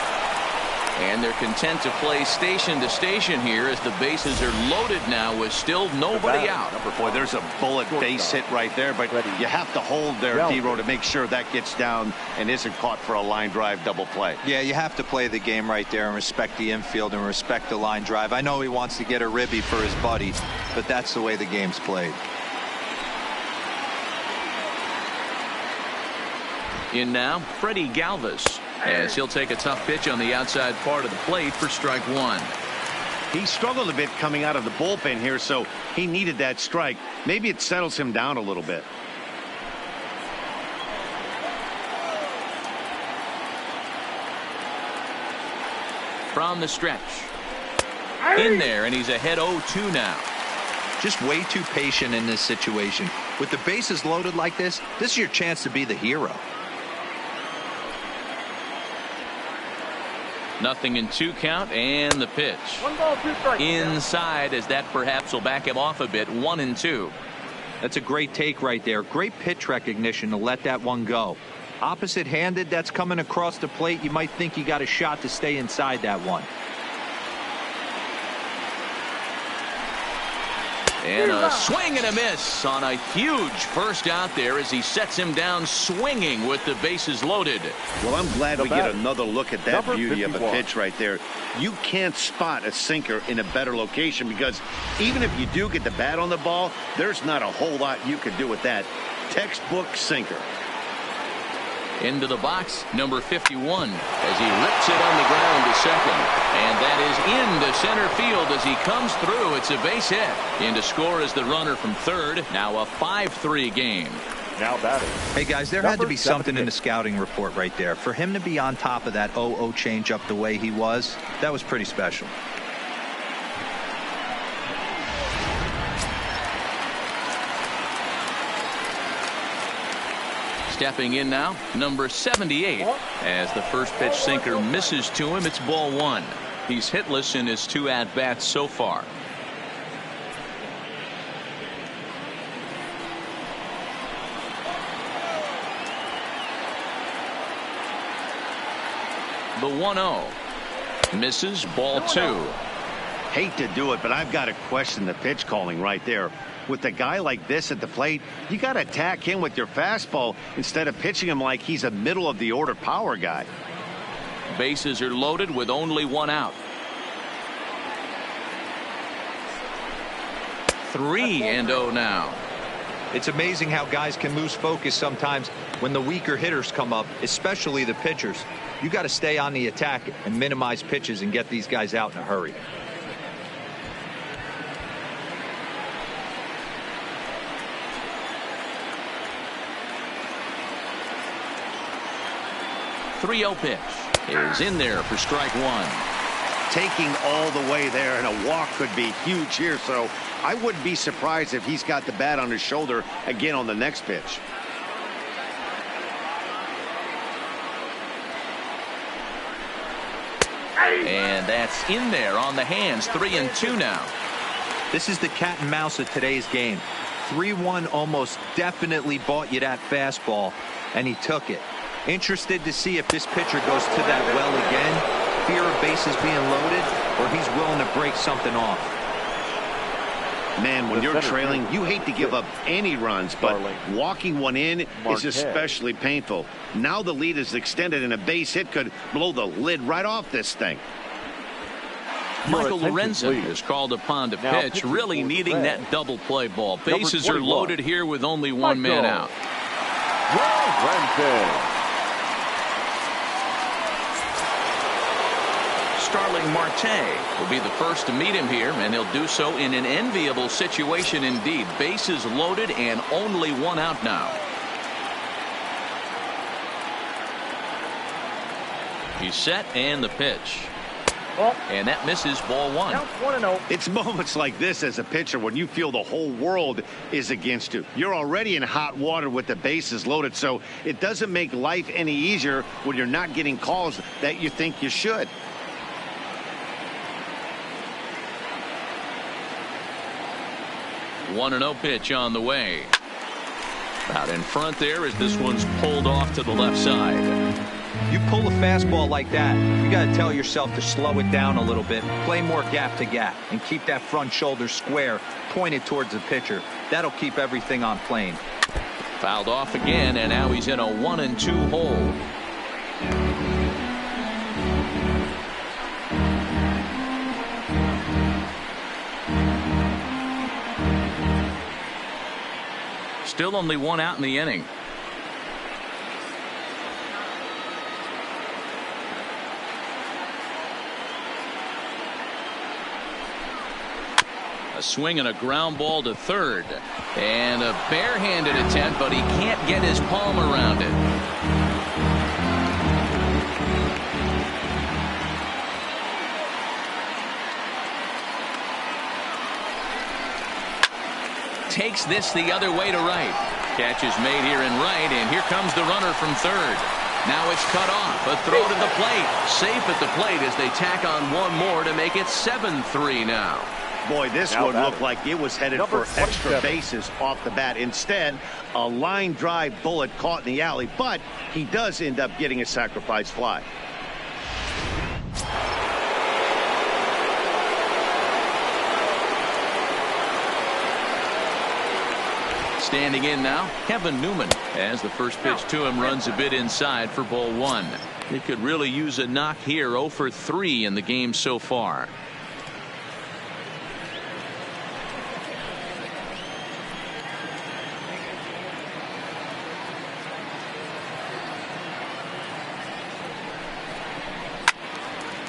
And they're content to play station to station here as the bases are loaded now with still nobody out. Boy, there's a bullet base hit right there, but you have to hold there, D-Row, to make sure that gets down and isn't caught for a line drive double play. Yeah, you have to play the game right there and respect the infield and respect the line drive. I know he wants to get a ribby for his buddy, but that's the way the game's played. In now, Freddie Galvis, as he'll take a tough pitch on the outside part of the plate for strike 1. He struggled a bit coming out of the bullpen here, so he needed that strike. Maybe it settles him down a little bit. From the stretch. In there, and he's ahead 0-2 now. Just way too patient in this situation. With the bases loaded like this is your chance to be the hero. Nothing in 2 count, and the pitch. 1 ball, 2 strikes. Inside, as that perhaps will back him off a bit. 1-2. That's a great take right there. Great pitch recognition to let that one go. Opposite handed, that's coming across the plate. You might think you got a shot to stay inside that one. And a swing and a miss on a huge first out there as he sets him down swinging with the bases loaded. Well, I'm glad we get another look at that beauty of a pitch right there. You can't spot a sinker in a better location because even if you do get the bat on the ball, there's not a whole lot you could do with that. Textbook sinker. Into the box, number 51, as he rips it on the ground to second. And that is into center field as he comes through. It's a base hit. In to score is the runner from third. Now a 5-3 game. Now batting. Hey, guys, there had to be something in the scouting report right there. For him to be on top of that 0-0 changeup the way he was, that was pretty special. Stepping in now, number 78, as the first pitch sinker misses to him. It's ball 1. He's hitless in his 2 at-bats so far. The 1-0. Misses, ball 2. Hate to do it, but I've got to question the pitch calling right there. With a guy like this at the plate, you got to attack him with your fastball instead of pitching him like he's a middle of the order power guy. Bases are loaded with only 1 out. 3-0 now. It's amazing how guys can lose focus sometimes when the weaker hitters come up, especially the pitchers. You got to stay on the attack and minimize pitches and get these guys out in a hurry. .30 pitch is in there for strike 1. Taking all the way there, and a walk could be huge here, so I wouldn't be surprised if he's got the bat on his shoulder again on the next pitch. And that's in there on the hands. 3-2 now. This is the cat and mouse of today's game. 3-1 almost definitely bought you that fastball, and he took it. Interested to see if this pitcher goes to that well again. Fear of bases being loaded, or he's willing to break something off. Man, when you're trailing, you hate to give up any runs, but walking one in is especially painful. Now the lead is extended, and a base hit could blow the lid right off this thing. Michael Lorenzen is called upon to pitch, really needing that double play ball. Bases are loaded here with only 1 man out. Starling Marte will be the first to meet him here, and he'll do so in an enviable situation indeed. Bases loaded and only 1 out now. He's set, and the pitch. And that misses, ball 1. It's moments like this as a pitcher when you feel the whole world is against you. You're already in hot water with the bases loaded, so it doesn't make life any easier when you're not getting calls that you think you should. One 1-0 pitch on the way. Out in front there as this one's pulled off to the left side. You pull a fastball like that, you got to tell yourself to slow it down a little bit, play more gap to gap, and keep that front shoulder square pointed towards the pitcher. That'll keep everything on plane. Fouled off again, and now he's in a 1-2 hole. Still only 1 out in the inning. A swing and a ground ball to third. And a barehanded attempt, but he can't get his palm around it. Takes this the other way to right. Catch is made here in right, and here comes the runner from third. Now it's cut off. A throw to the plate. Safe at the plate as they tack on 1 more to make it 7-3 now. Boy, this one looked like it was headed for extra bases off the bat. Instead, a line drive bullet caught in the alley, but he does end up getting a sacrifice fly. Standing in now, Kevin Newman, as the first pitch to him runs a bit inside for ball 1. He could really use a knock here. 0 for 3 in the game so far.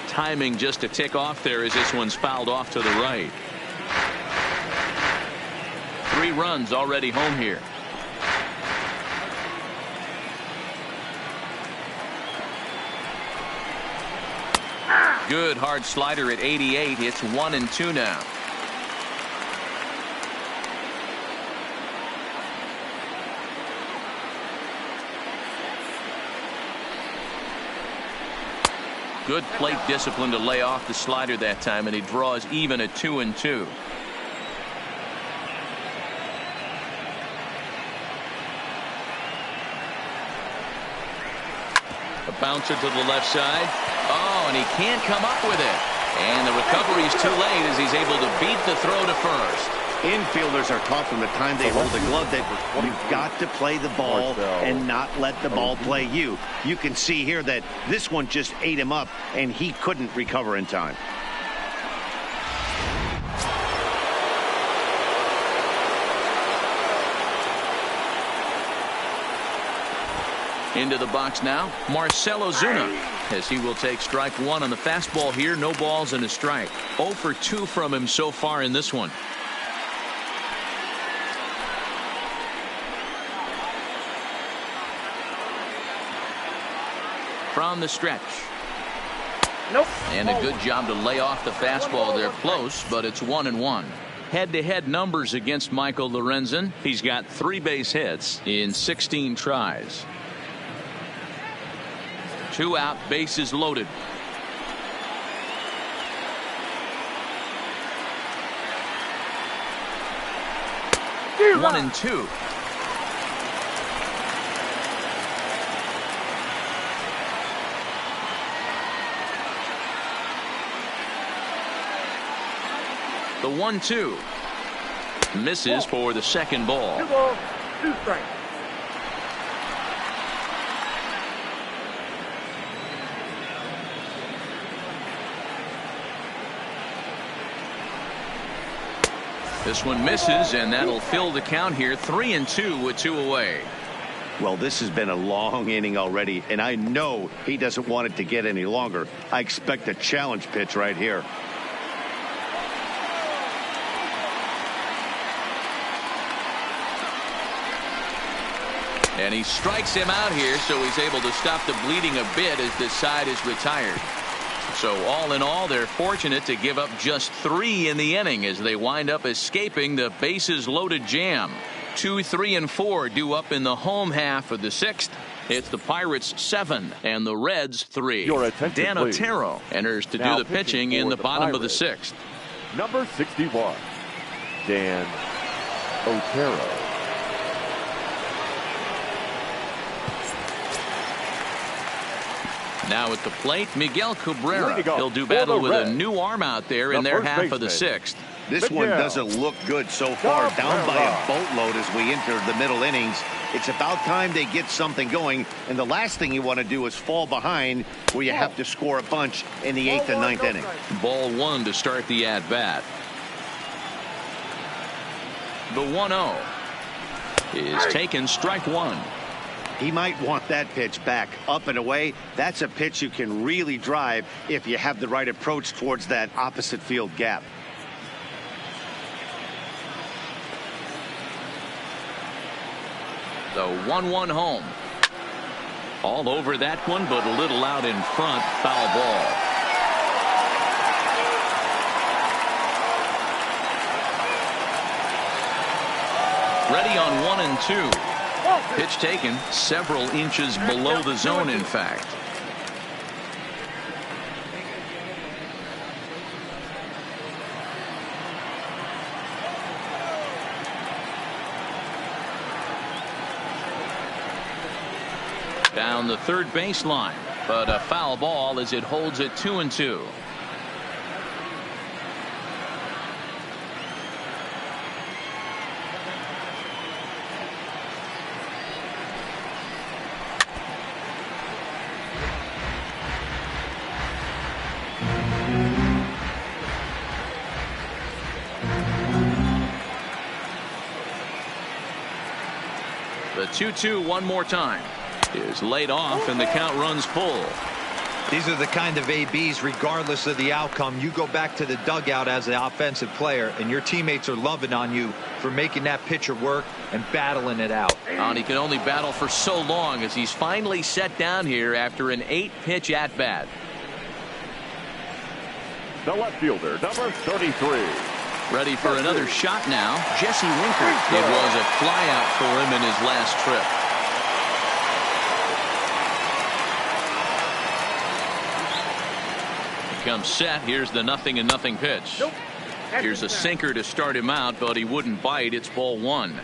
Timing just a tick off there as this one's fouled off to the right. 3 runs already home here. Good hard slider at 88. It's 1-2 now. Good plate discipline to lay off the slider that time, and he draws even at 2-2. A bouncer to the left side. Oh, and he can't come up with it. And the recovery is too late as he's able to beat the throw to first. Infielders are taught from the time they hold the glove that you've got to play the ball and not let the ball play you. You can see here that this one just ate him up, and he couldn't recover in time. Into the box now, Marcell Ozuna, as he will take strike one on the fastball here. No balls and a strike. 0 for 2 from him so far in this one. From the stretch. Nope. And a good job to lay off the fastball there close, but it's 1-1. Head-to-head numbers against Michael Lorenzen. He's got 3 base hits in 16 tries. 2 out, bases loaded. One and 2. The 1-2 misses for the second ball. 2 balls, 2 strikes. This one misses, and that'll fill the count here. 3-2 with 2 away. Well, this has been a long inning already, and I know he doesn't want it to get any longer. I expect a challenge pitch right here. And he strikes him out here, so he's able to stop the bleeding a bit as this side is retired. So all in all, they're fortunate to give up just 3 in the inning as they wind up escaping the bases loaded jam. 2, 3, and 4 due up in the home half of the 6th. It's the Pirates 7 and the Reds 3. Your attention, Dan please. Otero enters to Now do the pitching in the bottom of the 6th. Number 61, Dan Otero. Now at the plate, Miguel Cabrera. Leading off He'll do for battle the with a Reds, new arm out there the in their first half of the baseman. 6th. This one Miguel doesn't look good so far. Down by a boatload as we enter the middle innings. It's about time they get something going, and the last thing you want to do is fall behind where you have to score a bunch in the 8th and 9th inning. Ball 1 to start the at-bat. The 1-0 is taken, strike 1. He might want that pitch back, up and away. That's a pitch you can really drive if you have the right approach towards that opposite field gap. The 1-1 home. All over that one, but a little out in front. Foul ball. Ready on 1 and 2. Pitch taken several inches below the zone, in fact. Down the third baseline, but a foul ball as it holds it 2-2. The 2-2 one more time is laid off, and the count runs full. These are the kind of ABs, regardless of the outcome, you go back to the dugout as an offensive player, and your teammates are loving on you for making that pitcher work and battling it out. And he can only battle for so long as he's finally set down here after an 8-pitch at-bat. The left fielder, number 33. Ready for another shot now, Jesse Winker. It was a flyout for him in his last trip. Comes set. Here's the 0-0 pitch. Nope. Here's a sinker to start him out, but he wouldn't bite. It's ball 1.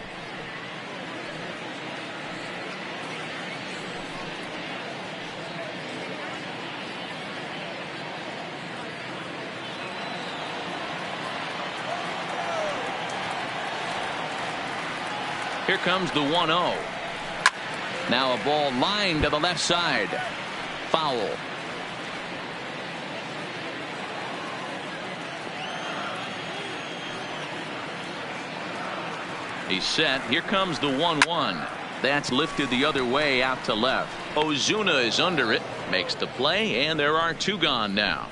Here comes the 1-0. Now a ball lined to the left side. Foul. He's set. Here comes the 1-1. That's lifted the other way out to left. Ozuna is under it. Makes the play, and there are 2 gone now.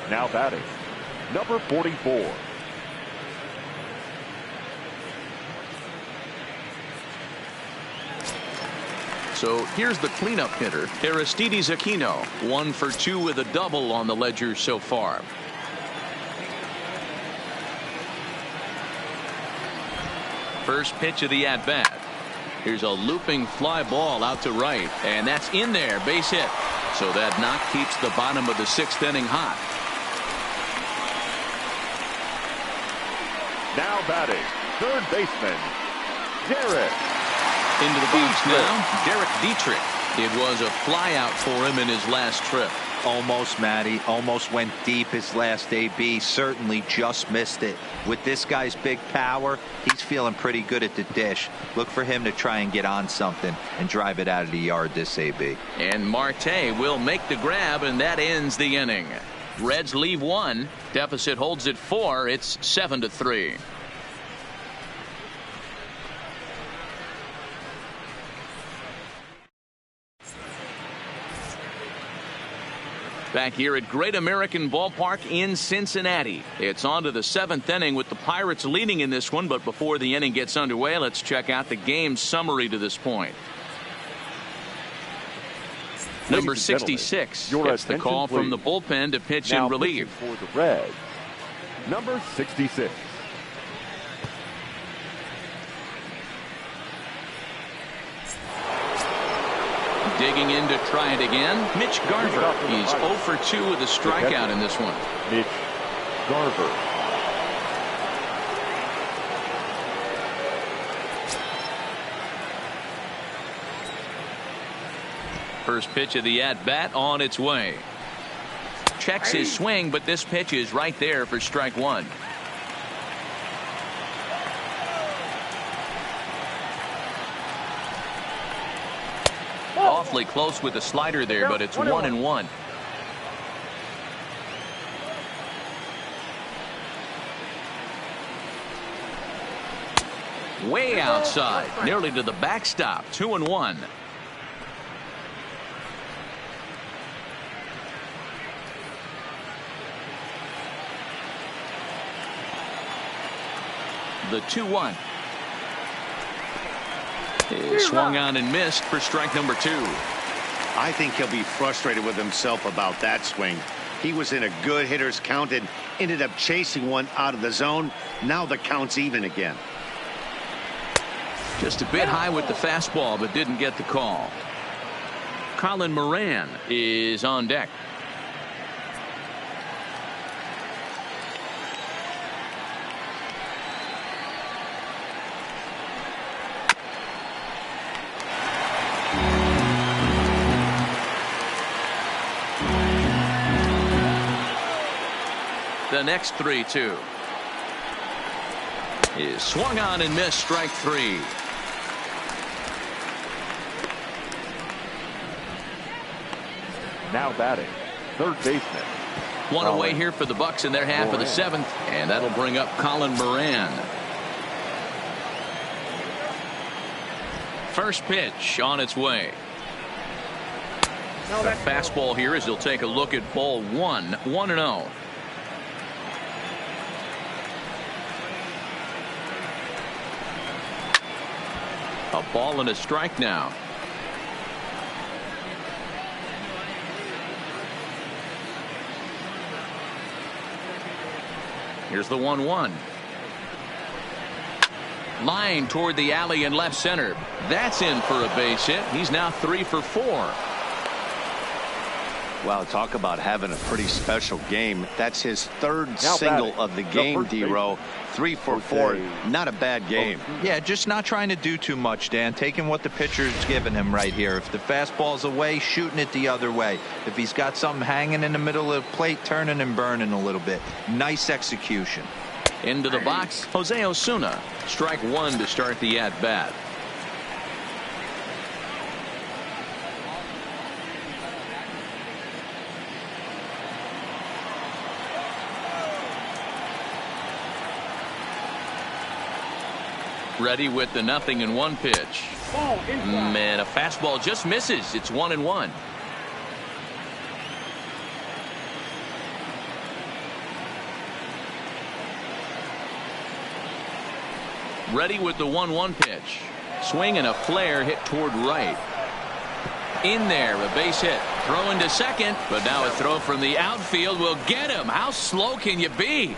Now batting, number 44. So here's the cleanup hitter, Aristides Aquino. 1 for 2 with a double on the ledger so far. First pitch of the at-bat. Here's a looping fly ball out to right, and that's in there, base hit. So that knock keeps the bottom of the 6th inning hot. Now batting, third baseman, Derek. Into the box now, Derek Dietrich. It was a fly out for him in his last trip. Almost, Matty. Almost went deep his last AB. Certainly just missed it. With this guy's big power, he's feeling pretty good at the dish. Look for him to try and get on something and drive it out of the yard this AB. And Marte will make the grab, and that ends the inning. Reds leave 1. Deficit holds at 4. It's 7-3. Back here at Great American Ballpark in Cincinnati. It's on to the 7th inning with the Pirates leading in this one. But before the inning gets underway, let's check out the game summary to this point. Number 66 gets the call from the bullpen to pitch in relief. For the Reds, number 66. Digging in to try it again, Mitch Garver. He's 0 for 2 with a strikeout in this one. Mitch Garver. First pitch of the at-bat on its way. Checks his swing, but this pitch is right there for strike 1. Awfully close with the slider there, but it's 1-1. Way outside, nearly to the backstop. 2-1. The 2-1. Swung on and missed for strike number 2. I think he'll be frustrated with himself about that swing. He was in a good hitter's count and ended up chasing one out of the zone. Now the count's even again. Just a bit high with the fastball, but didn't get the call. Colin Moran is on deck. The next 3-2 is swung on and missed, strike 3. Now batting, third baseman. One away here for the Bucks in their half of the 7th, and that'll bring up Colin Moran. First pitch on its way. The fastball here as he'll take a look at ball 1, 1-0. A ball and a strike now. Here's the 1-1. Line toward the alley in left center. That's in for a base hit. He's now 3 for 4. Well, talk about having a pretty special game. That's his third single of the game, D-Row. 3 for 4. Not a bad game. Yeah, just not trying to do too much, Dan. Taking what the pitcher's giving him right here. If the fastball's away, shooting it the other way. If he's got something hanging in the middle of the plate, turning and burning a little bit. Nice execution. Into the box, Jose Osuna. Strike one to start the at-bat. Ready with the 0-1 pitch. Man, a fastball just misses. It's 1-1. Ready with the 1-1 pitch. Swing and a flare hit toward right. In there, a base hit. Throw into second, but now a throw from the outfield will get him. How slow can you be?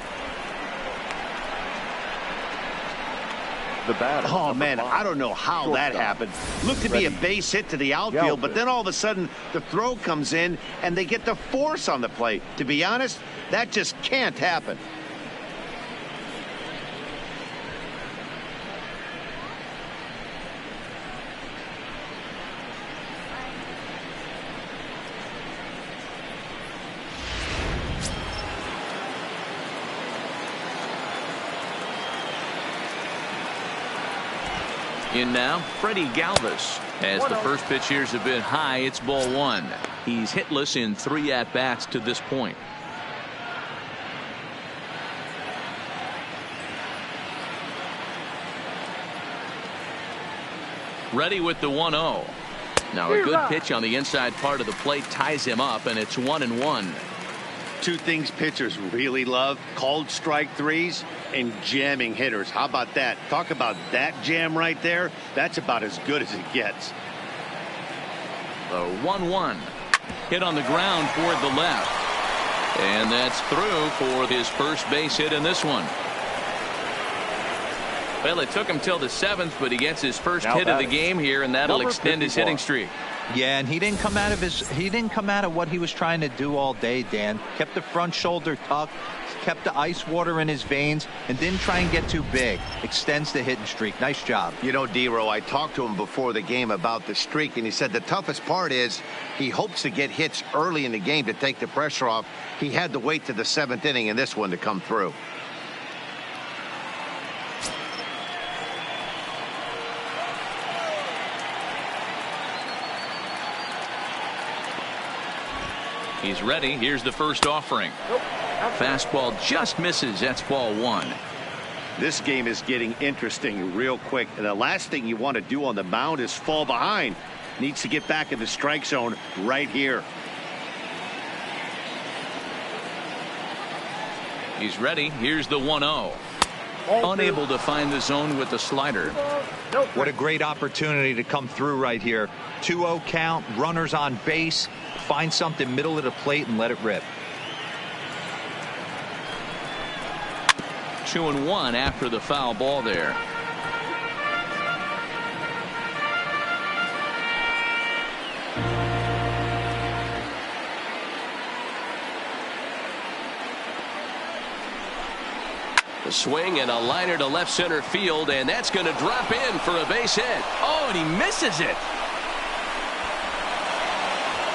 The batter. Oh, man, I don't know how that happened. Looked to be a base hit to the outfield, but then all of a sudden the throw comes in and they get the force on the plate. To be honest, that just can't happen. In now, Freddie Galvis. As the first pitch here is a bit high, it's ball one. He's hitless in 3 at-bats to this point. Ready with the 1-0. Now a good pitch on the inside part of the plate ties him up, and it's 1-1. Two things pitchers really love: called strike threes and jamming hitters. How about that? Talk about that jam right there. That's about as good as it gets. The 1-1 hit on the ground toward the left, and that's through for his first base hit in this one. Well, it took him till the 7th, but he gets his first hit of the game here, and that'll extend his hitting streak. Yeah, and he didn't come out of what he was trying to do all day, Dan. Kept the front shoulder tucked, kept the ice water in his veins, and didn't try and get too big. Extends the hitting streak. Nice job. You know, D-Row, I talked to him before the game about the streak, and he said the toughest part is he hopes to get hits early in the game to take the pressure off. He had to wait to the 7th inning in this one to come through. He's ready. Here's the first offering. Fastball just misses. That's ball one. This game is getting interesting real quick, and the last thing you want to do on the mound is fall behind. Needs to get back in the strike zone right here. He's ready. Here's the 1-0. Unable to find the zone with the slider. What a great opportunity to come through right here. 2-0 count, runners on base. Find something middle of the plate and let it rip. 2-1 after the foul ball there. The swing and a liner to left center field, and that's going to drop in for a base hit. Oh, and he misses it.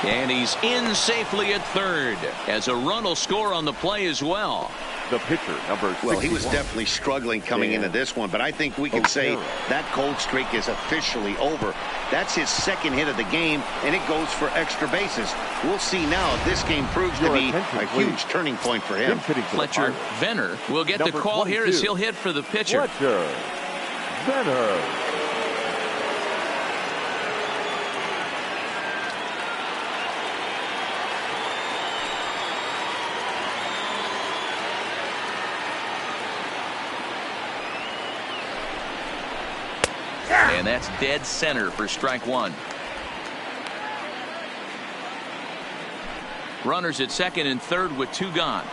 And he's in safely at third, as a run will score on the play as well. The pitcher, number 61. Well, he was definitely struggling coming into this one, but I think we can say that cold streak is officially over. That's his 2nd hit of the game, and it goes for extra bases. We'll see now if this game proves to be a huge turning point for him. Fletcher Venner will get the call here as he'll hit for the pitcher. Fletcher Venner. And that's dead center for strike one. Runners at second and third with 2 gone.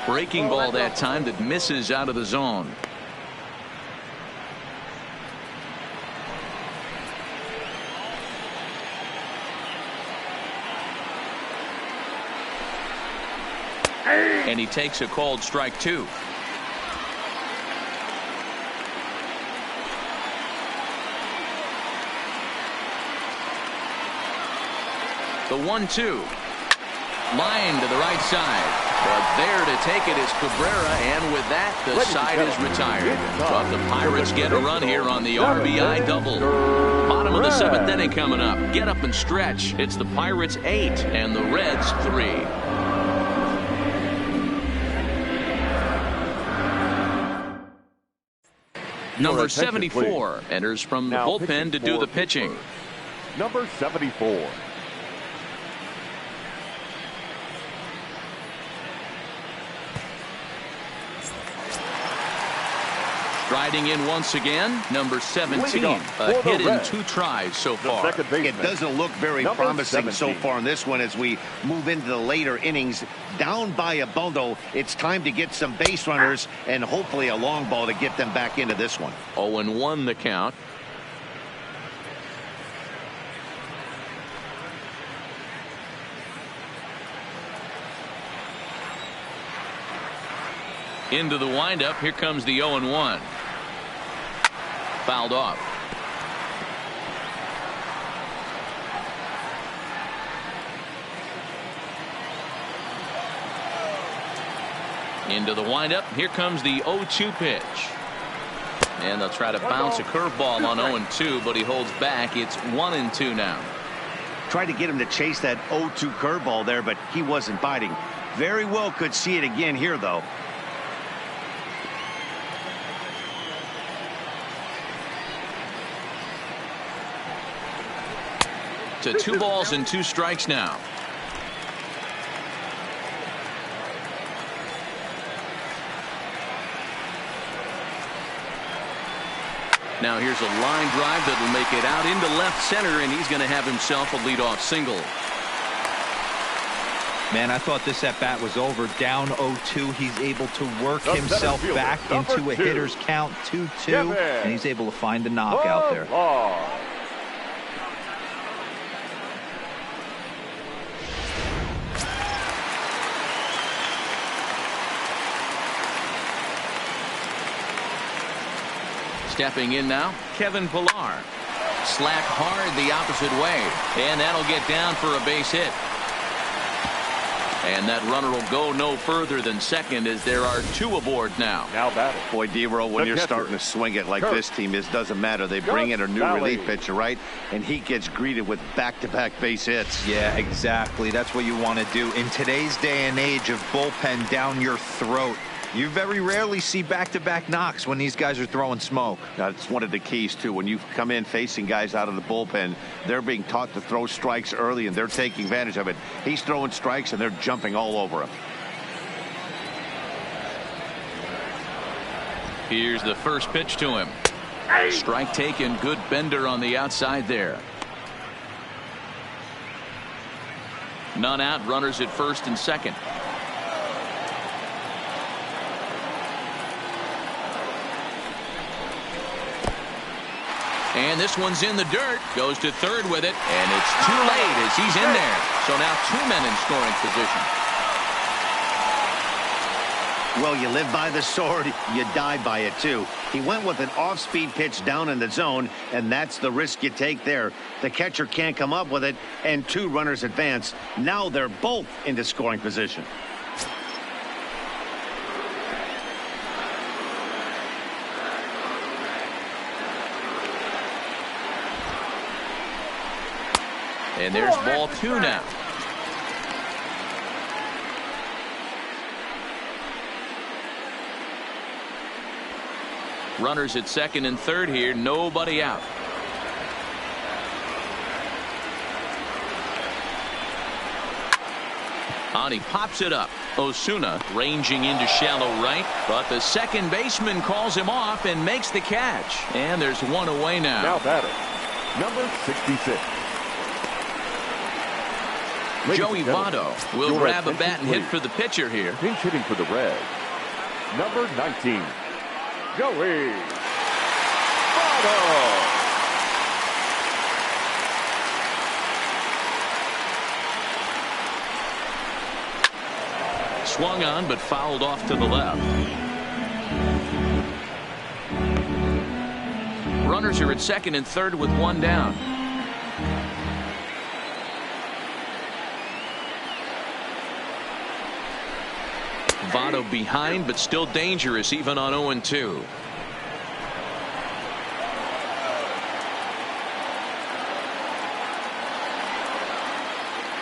Breaking ball that time that misses out of the zone. And he takes a called strike 2. The 1-2. Line to the right side. But there to take it is Cabrera, and with that, the side is retired. But the Pirates get a run here on the RBI double. Bottom of the 7th inning coming up. Get up and stretch. It's the Pirates 8 and the Reds 3. Number 74 enters from the bullpen to do the pitching. Number 74. Striding in once again, number 17. A hit in 2 tries so far. It doesn't look very promising so far in this one as we move into the later innings. Down by a bundle, it's time to get some base runners and hopefully a long ball to get them back into this one. 0-1 the count. Into the windup. Here comes the 0-1. Fouled off. Into the windup. Here comes the 0-2 pitch. And they'll try to bounce a curveball on 0-2, but he holds back. It's 1-2 now. Tried to get him to chase that 0-2 curveball there, but he wasn't biting. Very well could see it again here, though. To 2 balls and 2 strikes now. Now here's a line drive that will make it out into left center, and he's going to have himself a leadoff single. Man, I thought this at bat was over. Down 0-2. He's able to work himself back into a hitter's count 2-2, and he's able to find the knockout there. Stepping in now, Kevin Pillar. Slapped hard the opposite way, and that'll get down for a base hit. And that runner will go no further than second as there are 2 aboard now. Boy, D-Roll, when you're starting to swing it like this team is, doesn't matter. They bring in a new relief pitcher, right? And he gets greeted with back-to-back base hits. Yeah, exactly. That's what you want to do. In today's day and age of bullpen down your throat, you very rarely see back-to-back knocks when these guys are throwing smoke. That's one of the keys, too. When you come in facing guys out of the bullpen, they're being taught to throw strikes early, and they're taking advantage of it. He's throwing strikes, and they're jumping all over him. Here's the first pitch to him. Strike taken. Good bender on the outside there. None out. Runners at first and second. And this one's in the dirt. Goes to third with it. And it's too late as he's in there. So now 2 men in scoring position. Well, you live by the sword, you die by it, too. He went with an off-speed pitch down in the zone, and that's the risk you take there. The catcher can't come up with it, and 2 runners advance. Now they're both into scoring position. And there's ball 2 now. Runners at second and third here. Nobody out. On he pops it up. Osuna ranging into shallow right, but the second baseman calls him off and makes the catch. And there's 1 away now. Now batter, number 66. Joey Votto will grab a bat and hit for the pitcher here. Pinch hitting for the Reds, number 19, Joey Votto. Swung on but fouled off to the left. Runners are at second and third with 1 down. Votto behind, but still dangerous even on 0-2.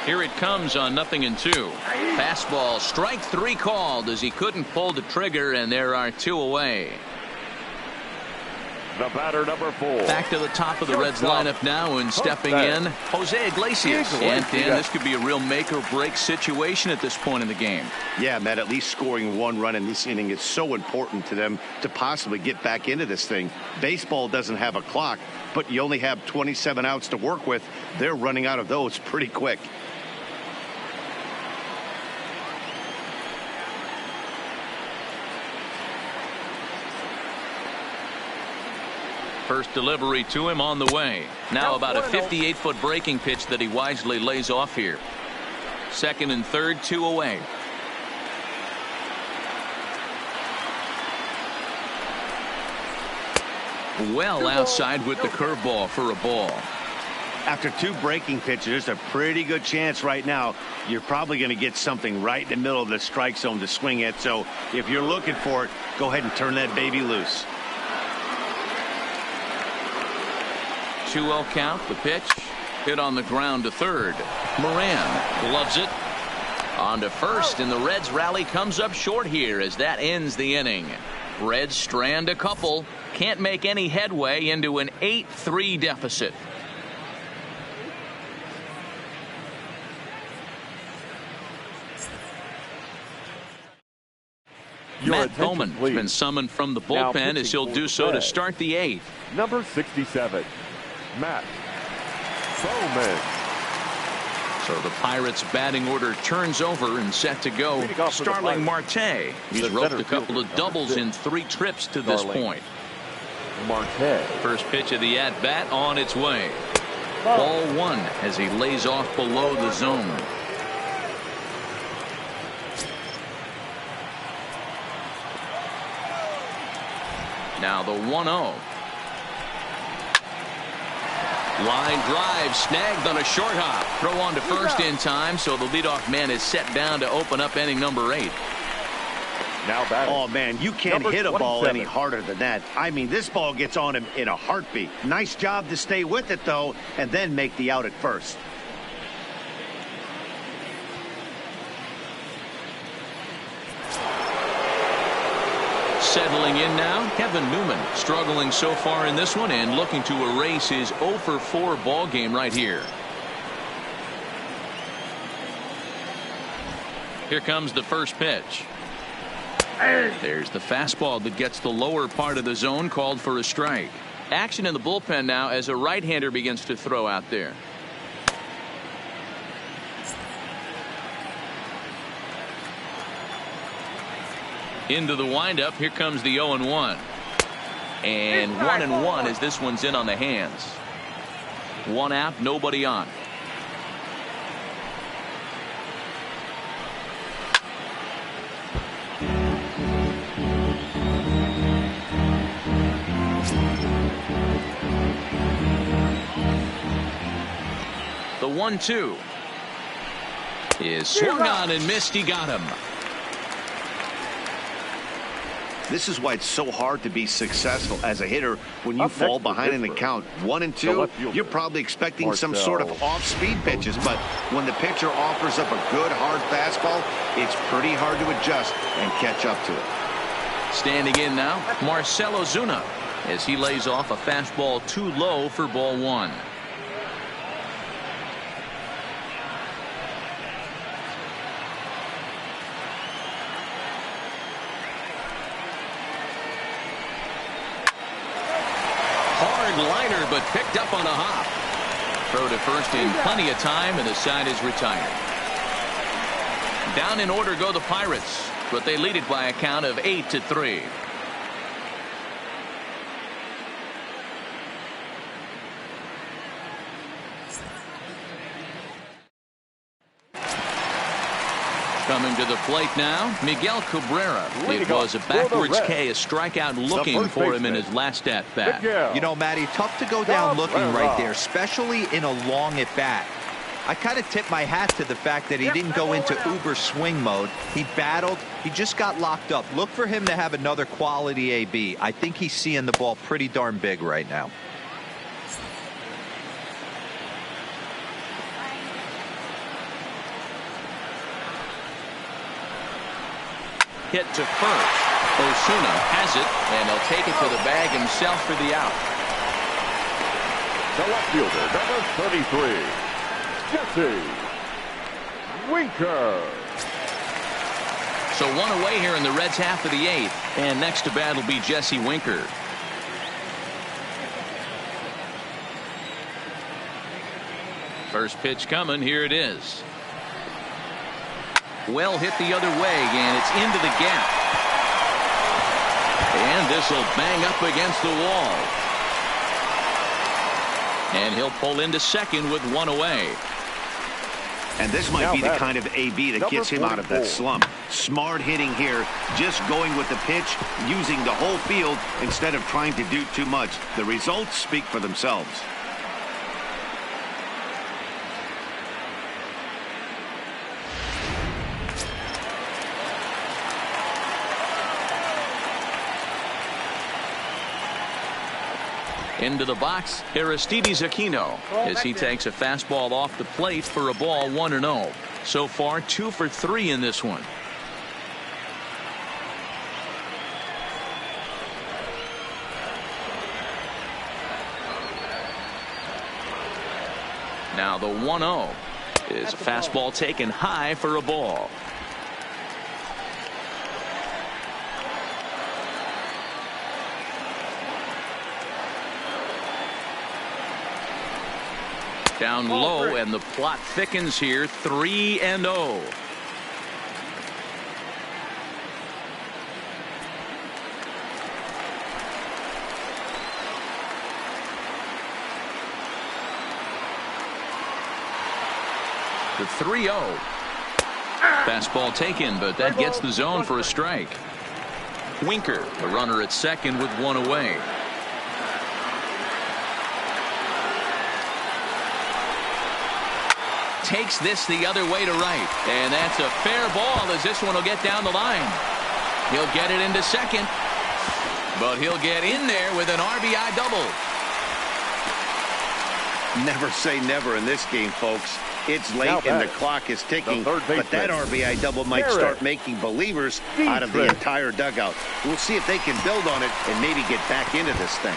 Here it comes on 0-2. Fastball, strike 3 called as he couldn't pull the trigger, and there are 2 away. The batter, number 4. Back to the top of the Reds lineup now, and stepping in, Jose Iglesias. And Dan, this could be a real make or break situation at this point in the game. Yeah, Matt, at least scoring 1 run in this inning is so important to them to possibly get back into this thing. Baseball doesn't have a clock, but you only have 27 outs to work with. They're running out of those pretty quick. First delivery to him on the way. Now about a 58-foot breaking pitch that he wisely lays off here. Second and third, 2 away. Well outside with the curveball for a ball. After 2 breaking pitches, there's a pretty good chance right now you're probably going to get something right in the middle of the strike zone to swing at. So if you're looking for it, go ahead and turn that baby loose. 2-0 count. The pitch hit on the ground to third. Moran loves it. On to first, and the Reds rally comes up short here as that ends the inning. Reds strand a couple. Can't make any headway into an 8-3 deficit. Matt Bowman has been summoned from the bullpen as he'll do so to start the 8th. Number 67, Matt Bowman. So the Pirates batting order turns over and set to go. Starling Marte. He's roped a couple of doubles in 3 trips to this point. Marte. First pitch of the at-bat on its way. Ball 1 as he lays off below the zone. Now the 1-0. Line drive snagged on a short hop. Throw on to first in time, so the leadoff man is set down to open up inning number 8. Now batting. Oh, man, you can't hit a ball any harder than that. I mean, this ball gets on him in a heartbeat. Nice job to stay with it, though, and then make the out at first. Settling in now, Kevin Newman, struggling so far in this one and looking to erase his 0-for-4 ball game right here. Here comes the first pitch. There's the fastball that gets the lower part of the zone, called for a strike. Action in the bullpen now as a right-hander begins to throw out there. Into the windup. Here comes the 0-1. And 1-1 as this one's in on the hands. 1 out, nobody on. The 1-2 is swung on and missed. He got him. This is why it's so hard to be successful as a hitter when you fall behind in the count 1-2. You're probably expecting some sort of off-speed pitches, but when the pitcher offers up a good hard fastball, it's pretty hard to adjust and catch up to it. Standing in now, Marcell Ozuna as he lays off a fastball too low for ball 1. Liner, but picked up on a hop. Throw to first in plenty of time, and the side is retired. Down in order go the Pirates, but they lead it by a count of 8-3. Coming to the plate now, Miguel Cabrera. It was a backwards K, a strikeout looking for him in his last at-bat. You know, Matty, tough to go down looking right there, especially in a long at-bat. I kind of tip my hat to the fact that he didn't go into uber swing mode. He battled. He just got locked up. Look for him to have another quality AB. I think he's seeing the ball pretty darn big right now. Hit to first. Osuna has it, and he'll take it to the bag himself for the out. The left fielder, number 33, Jesse Winker. So one away here in the Reds' half of the eighth, and next to bat will be Jesse Winker. First pitch coming. Here it is. Well hit the other way, and it's into the gap. And this will bang up against the wall. And he'll pull into second with one away. And this might be the kind of AB that gets him out of that slump. Smart hitting here, just going with the pitch, using the whole field instead of trying to do too much. The results speak for themselves. Into the box, Aristides Aquino, as he takes a fastball off the plate for a ball, 1-0. So far, 2 for 3 in this one. Now the 1-0 is a fastball taken high for a ball. Down low, and the plot thickens here. 3-0. The 3-0. Fastball taken, but that gets the zone for a strike. Winker, the runner at second with one away. Takes this the other way to right, and that's a fair ball as this one will get down the line. He'll get it into second, but he'll get in there with an RBI double. Never say never in this game, folks. It's late and the clock is ticking, but that RBI double might start making believers out of the entire dugout. We'll see if they can build on it and maybe get back into this thing.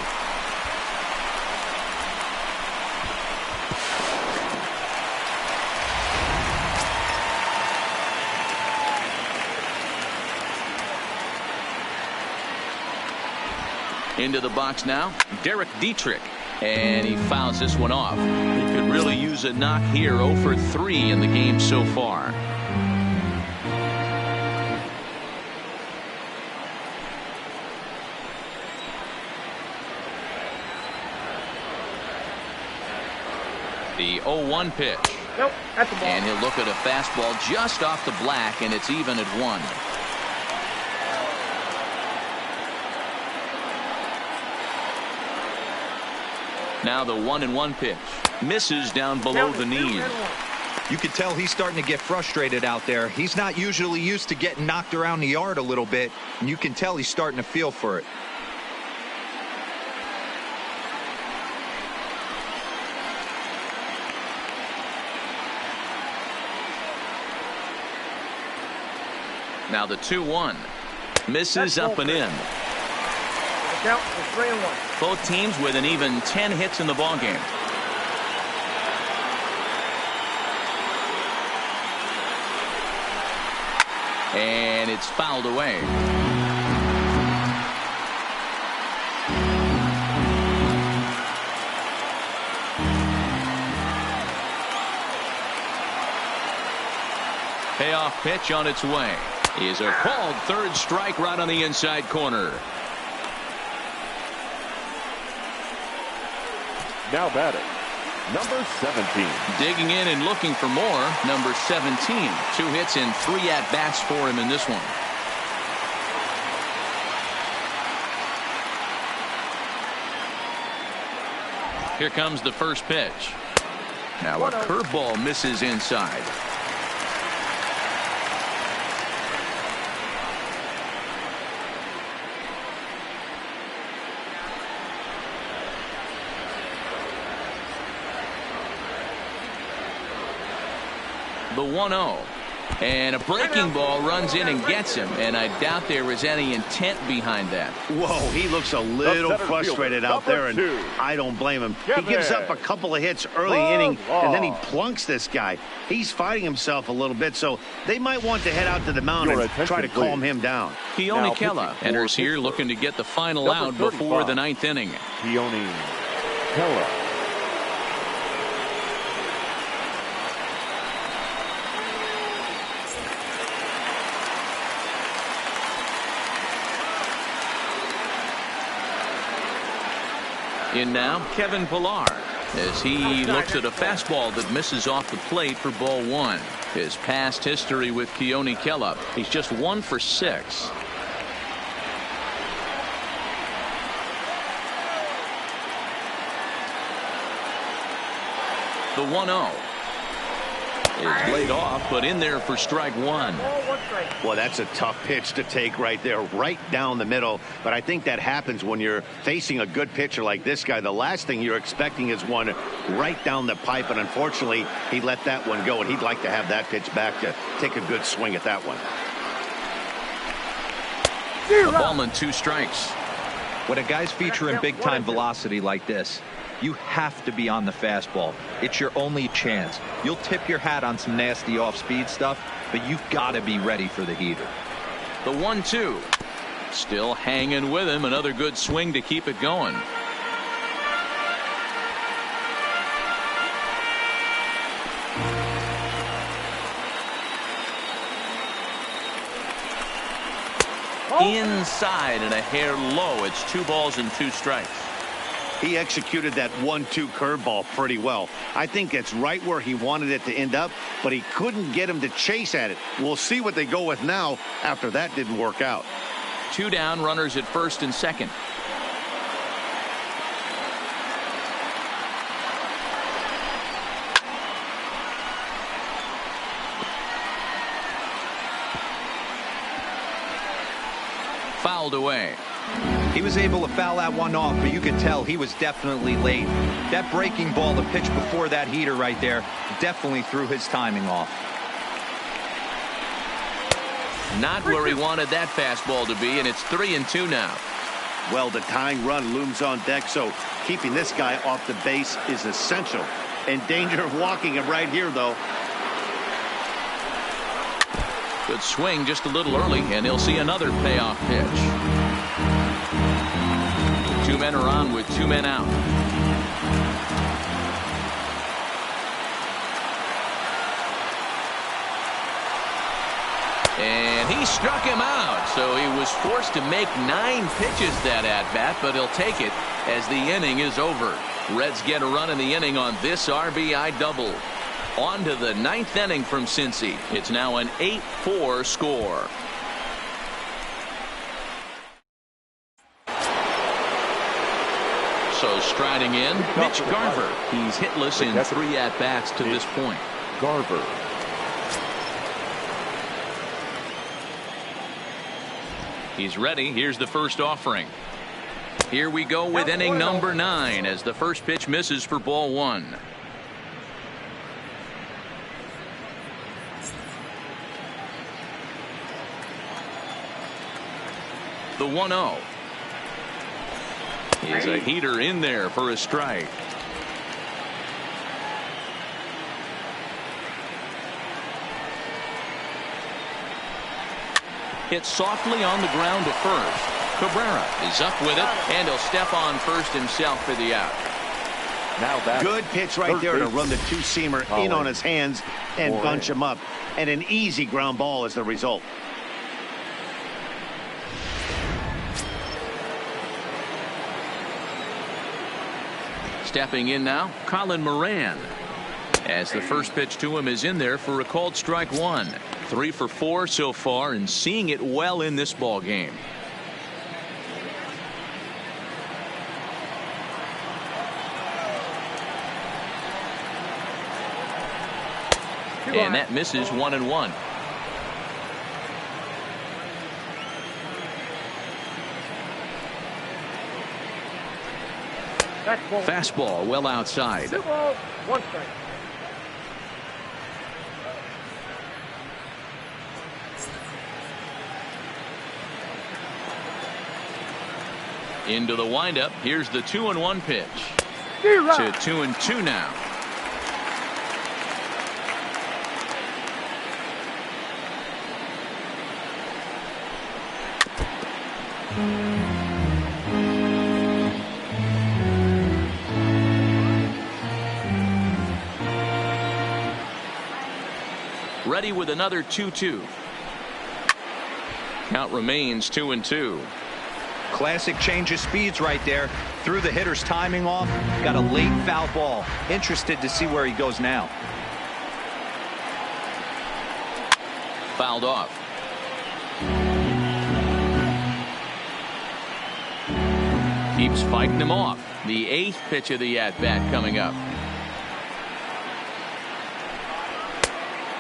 Into the box now, Derek Dietrich, and he fouls this one off. He could really use a knock here. 0 for 3 in the game so far. The 0-1 pitch. Nope, that's the ball. And he'll look at a fastball just off the black, and it's even at 1. Now the 1-1 pitch. Misses down below the knees. You can tell he's starting to get frustrated out there. He's not usually used to getting knocked around the yard a little bit, and you can tell he's starting to feel for it. Now the 2-1. Misses up and in. Count for 3-1. Both teams with an even 10 hits in the ballgame. And it's fouled away. Payoff pitch on its way. Is a called third strike right on the inside corner. Now batting, number 17. Digging in and looking for more, number 17. 2 hits and 3 at-bats for him in this one. Here comes the first pitch. Now a curveball misses inside. The 1-0. And a breaking ball runs in and gets him, and I doubt there was any intent behind that. Whoa, he looks a little frustrated out there, and I don't blame him. He gives up a couple of hits early inning, and then he plunks this guy. He's fighting himself a little bit, so they might want to head out to the mound and try to calm him down. Keone Kela enters here looking to get the final out before the 9th inning. Keone Kela. In now, Kevin Pillar, as he looks at a fastball that misses off the plate for ball 1. His past history with Keone Kela, he's just 1 for 6. The 1-0 is laid off, but in there for strike 1. Well, that's a tough pitch to take right there, right down the middle. But I think that happens when you're facing a good pitcher like this guy. The last thing you're expecting is one right down the pipe, and unfortunately, he let that one go, and he'd like to have that pitch back to take a good swing at that one. A ball and 2 strikes. When a guy's featuring big-time velocity like this, you have to be on the fastball. It's your only chance. You'll tip your hat on some nasty off-speed stuff, but you've got to be ready for the heater. The 1-2. Still hanging with him. Another good swing to keep it going. Inside and a hair low. It's 2 balls and 2 strikes. He executed that 1-2 curveball pretty well. I think it's right where he wanted it to end up, but he couldn't get him to chase at it. We'll see what they go with now after that didn't work out. 2 down, runners at first and second. Fouled away. He was able to foul that one off, but you could tell he was definitely late. That breaking ball, the pitch before that heater right there, definitely threw his timing off. Not where he wanted that fastball to be, and it's 3-2 now. Well, the tying run looms on deck, so keeping this guy off the base is essential. In danger of walking him right here, though. Good swing just a little early, and he'll see another payoff pitch. 2 men are on with 2 men out. And he struck him out, so he was forced to make 9 pitches that at-bat, but he'll take it as the inning is over. Reds get a run in the inning on this RBI double. On to the 9th inning from Cincy. It's now an 8-4 score. So striding in, Mitch Garver. He's hitless in 3 at-bats to this point. Garver. He's ready. Here's the first offering. Here we go with inning number 9 as the first pitch misses for ball 1. The 1-0. He's a heater in there for a strike. Hit softly on the ground to first. Cabrera is up with it, and he'll step on first himself for the out. Now that good pitch right there to run the 2-seamer in on his hands and bunch him up, and an easy ground ball is the result. Stepping in now, Colin Moran, as the first pitch to him is in there for a called strike 1. 3 for 4 so far, and seeing it well in this ball game. And that misses 1-1. Fastball well outside. 2 balls, 1 strike. Into the windup. Here's the 2-1 pitch. To 2-2 now. Ready with another 2-2. Count remains 2-2. Classic change of speeds right there. Threw the hitter's timing off. Got a late foul ball. Interested to see where he goes now. Fouled off. Keeps fighting him off. The 8th pitch of the at-bat coming up.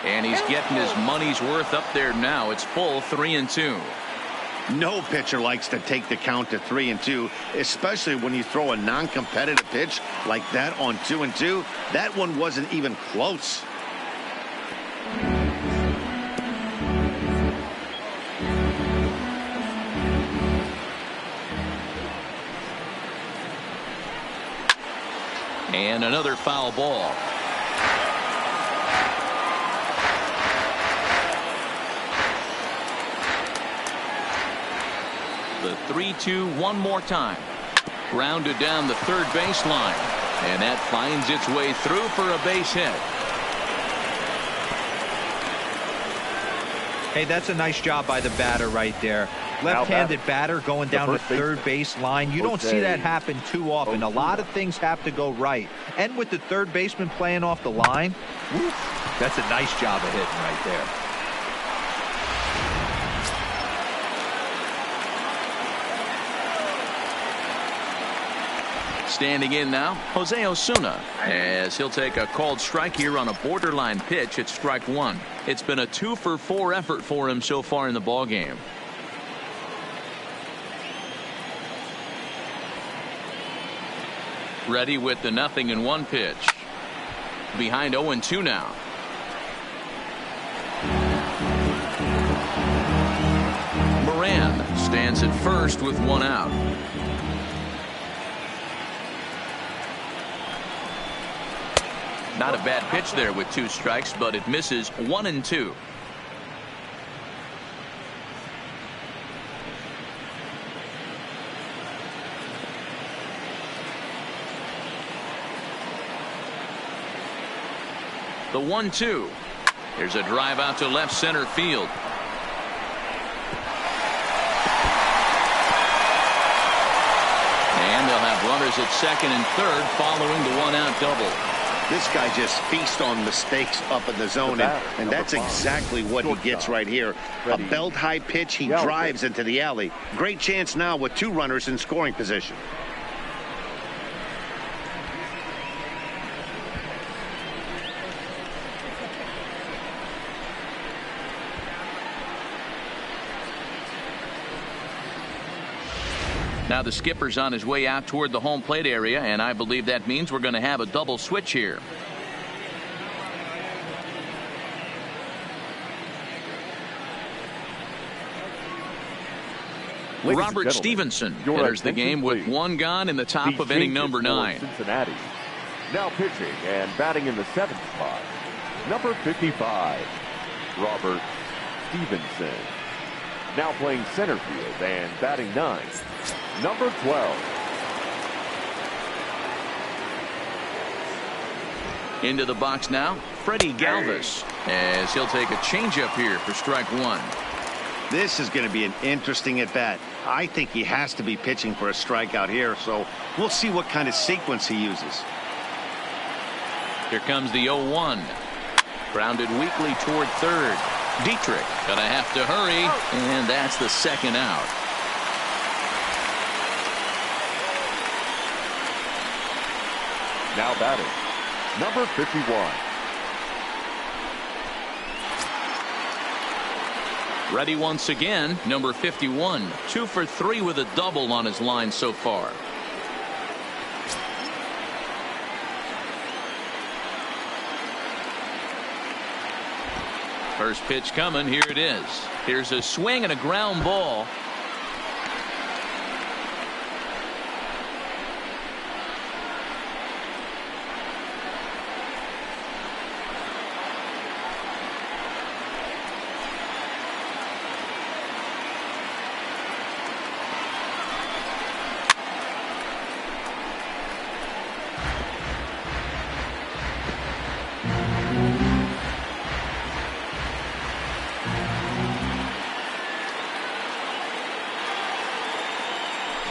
And he's getting his money's worth up there now. It's full 3-2. No pitcher likes to take the count to 3-2, especially when you throw a non-competitive pitch like that on 2-2. That one wasn't even close. And another foul ball. The 3-2 one more time. Grounded down the third baseline. And that finds its way through for a base hit. Hey, that's a nice job by the batter right there. Left-handed batter going down the third base line. You don't see that happen too often. A lot of things have to go right. And with the third baseman playing off the line, whoop, that's a nice job of hitting right there. Standing in now, Jose Osuna, as he'll take a called strike here on a borderline pitch at strike 1. It's been a 2-for-4 effort for him so far in the ballgame. Ready with the 0-1 pitch. Behind 0-2 now. Moran stands at first with 1 out. Not a bad pitch there with 2 strikes, but it misses 1-2. The 1-2. Here's a drive out to left center field. And they'll have runners at second and third following the 1-out double. This guy just feasts on mistakes up in the zone, and that's exactly what he gets right here. A belt-high pitch, he drives into the alley. Great chance now with 2 runners in scoring position. Now the skipper's on his way out toward the home plate area, and I believe that means we're going to have a double switch here. Robert Stevenson enters the game with 1 gone in the top of inning number 9. Cincinnati. Now pitching and batting in the 7th spot, number 55, Robert Stevenson. Now playing center field and batting 9th, number 12. Into the box now, Freddie Galvis, as he'll take a changeup here for strike 1. This is going to be an interesting at-bat. I think he has to be pitching for a strikeout here, so we'll see what kind of sequence he uses. Here comes the 0-1. Grounded weakly toward third. Dietrich gonna have to hurry, and that's the 2nd out. Now batting, number 51, Ready once again, number 51. 2 for 3 with a double on his line so far. First pitch coming. Here it is. Here's a swing and a ground ball.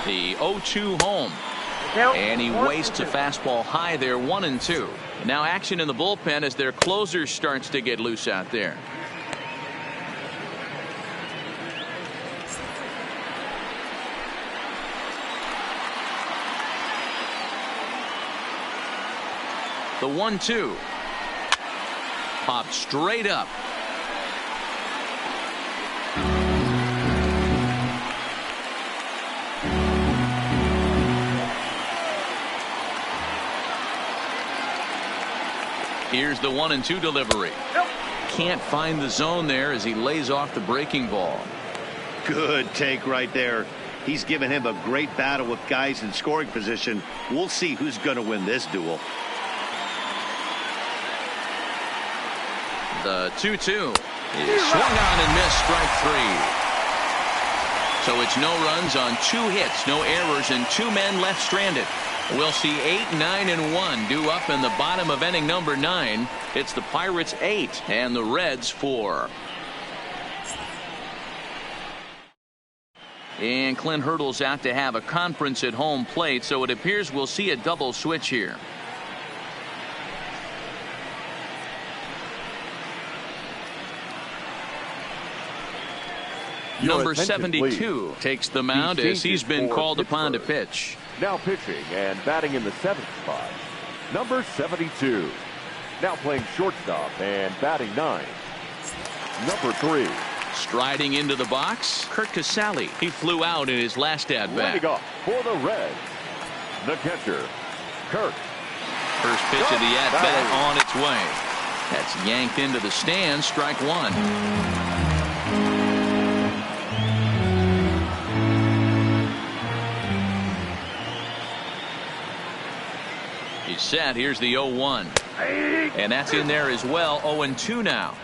The 0-2 home. And he wastes a fastball high there, 1-2. Now action in the bullpen as their closer starts to get loose out there. The 1-2. Popped straight up. Here's the 1-2 delivery. Can't find the zone there as he lays off the breaking ball. Good take right there. He's given him a great battle with guys in scoring position. We'll see who's going to win this duel. The 2-2 is swung on and missed, strike 3. So it's no runs on 2 hits, no errors, and 2 men left stranded. We'll see 8, 9, and 1 due up in the bottom of inning number 9. It's the Pirates 8 and the Reds 4. And Clint Hurdle's out to have a conference at home plate, so it appears we'll see a double switch here. Number 72 takes the mound as he's been called upon to pitch. Now pitching and batting in the 7th spot, number 72. Now playing shortstop and batting 9, number 3. Striding into the box, Kurt Casale. He flew out in his last at-bat. Leading off for the Reds, the catcher, Kurt. First pitch of the at-bat on its way. That's yanked into the stands, strike 1. He's set. Here's the 0-1. And that's in there as well. 0-2 now.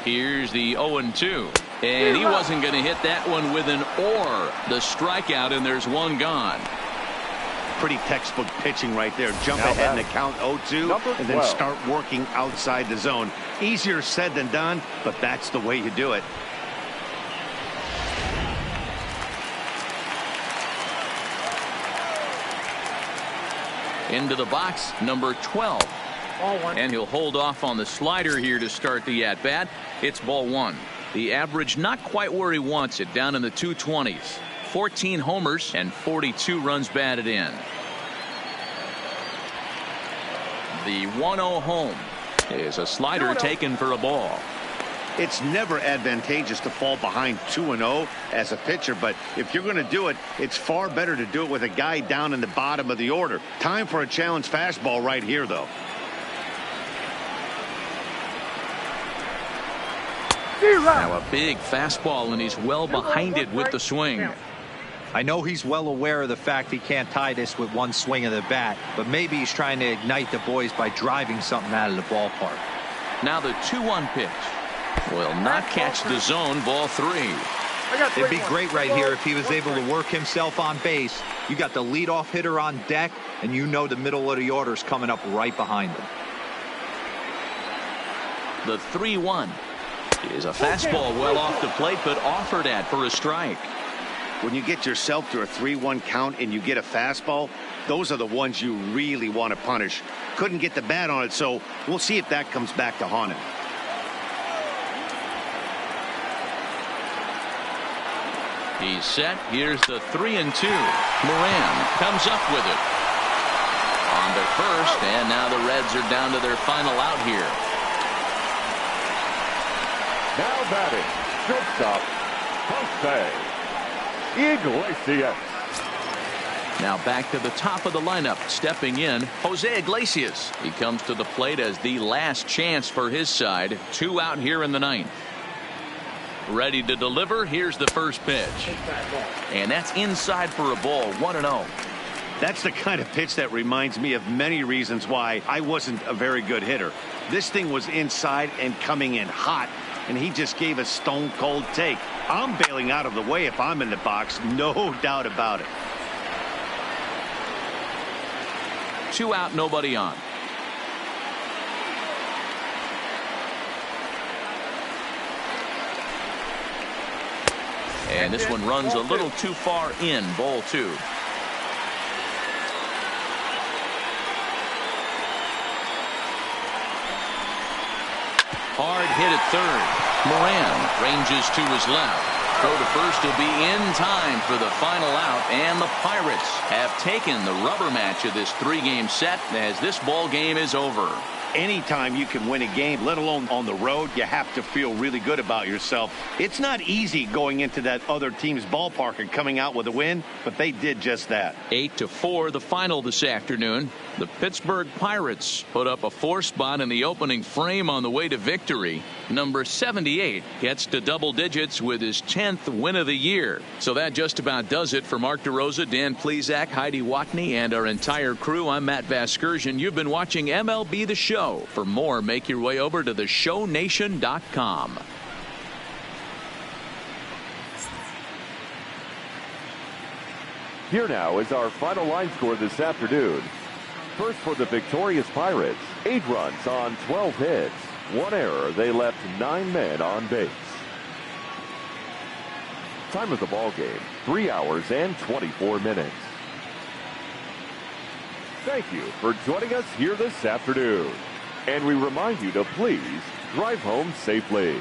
Here's the 0-2. And he wasn't going to hit that one with an or. The strikeout, and there's one gone. Pretty textbook pitching right there. Jump ahead in the count 0-2 and then start working outside the zone. Easier said than done, but that's the way you do it. Into the box, number 12. And he'll hold off on the slider here to start the at-bat. It's ball 1. The average not quite where he wants it, down in the 220s. 14 homers and 42 runs batted in. The 1-0 home is a slider taken for a ball. It's never advantageous to fall behind 2-0 as a pitcher, but if you're going to do it, it's far better to do it with a guy down in the bottom of the order. Time for a challenge fastball right here, though. Now a big fastball, and he's well behind it with the swing. I know he's well aware of the fact he can't tie this with one swing of the bat, but maybe he's trying to ignite the boys by driving something out of the ballpark. Now the 2-1 pitch will not catch the zone, ball 3. It'd be great right here if he was able to work himself on base. You got the leadoff hitter on deck, and you know the middle of the order is coming up right behind him. The 3-1 is a fastball well off the plate, but offered at for a strike. When you get yourself to a 3-1 count and you get a fastball, those are the ones you really want to punish. Couldn't get the bat on it, so we'll see if that comes back to haunt him. He's set. Here's the 3-2. Moran comes up with it. On to first, and now the Reds are down to their final out here. Now batting, shortstop, Jose Iglesias. Now back to the top of the lineup. Stepping in, Jose Iglesias. He comes to the plate as the last chance for his side. 2 out here in the 9th. Ready to deliver. Here's the first pitch. And that's inside for a ball. 1-0. That's the kind of pitch that reminds me of many reasons why I wasn't a very good hitter. This thing was inside and coming in hot, and he just gave a stone cold take. I'm bailing out of the way if I'm in the box, no doubt about it. 2 out, nobody on. And this one runs a little too far in. Ball 2. Hard hit at third. Moran ranges to his left. Throw to first will be in time for the final out, and the Pirates have taken the rubber match of this 3-game set as this ball game is over. Anytime you can win a game, let alone on the road, you have to feel really good about yourself. It's not easy going into that other team's ballpark and coming out with a win, but they did just that. 8-4 the final this afternoon. The Pittsburgh Pirates put up a 4 spot in the opening frame on the way to victory. Number 78 gets to double digits with his 10th win of the year. So that just about does it for Mark DeRosa, Dan Plesac, Heidi Watney, and our entire crew. I'm Matt Vasgersian. You've been watching MLB The Show. For more, make your way over to theshownation.com. Here now is our final line score this afternoon. First for the victorious Pirates, 8 runs on 12 hits. 1 error. They left 9 men on base. Time of the ball game, 3 hours and 24 minutes. Thank you for joining us here this afternoon. And we remind you to please drive home safely.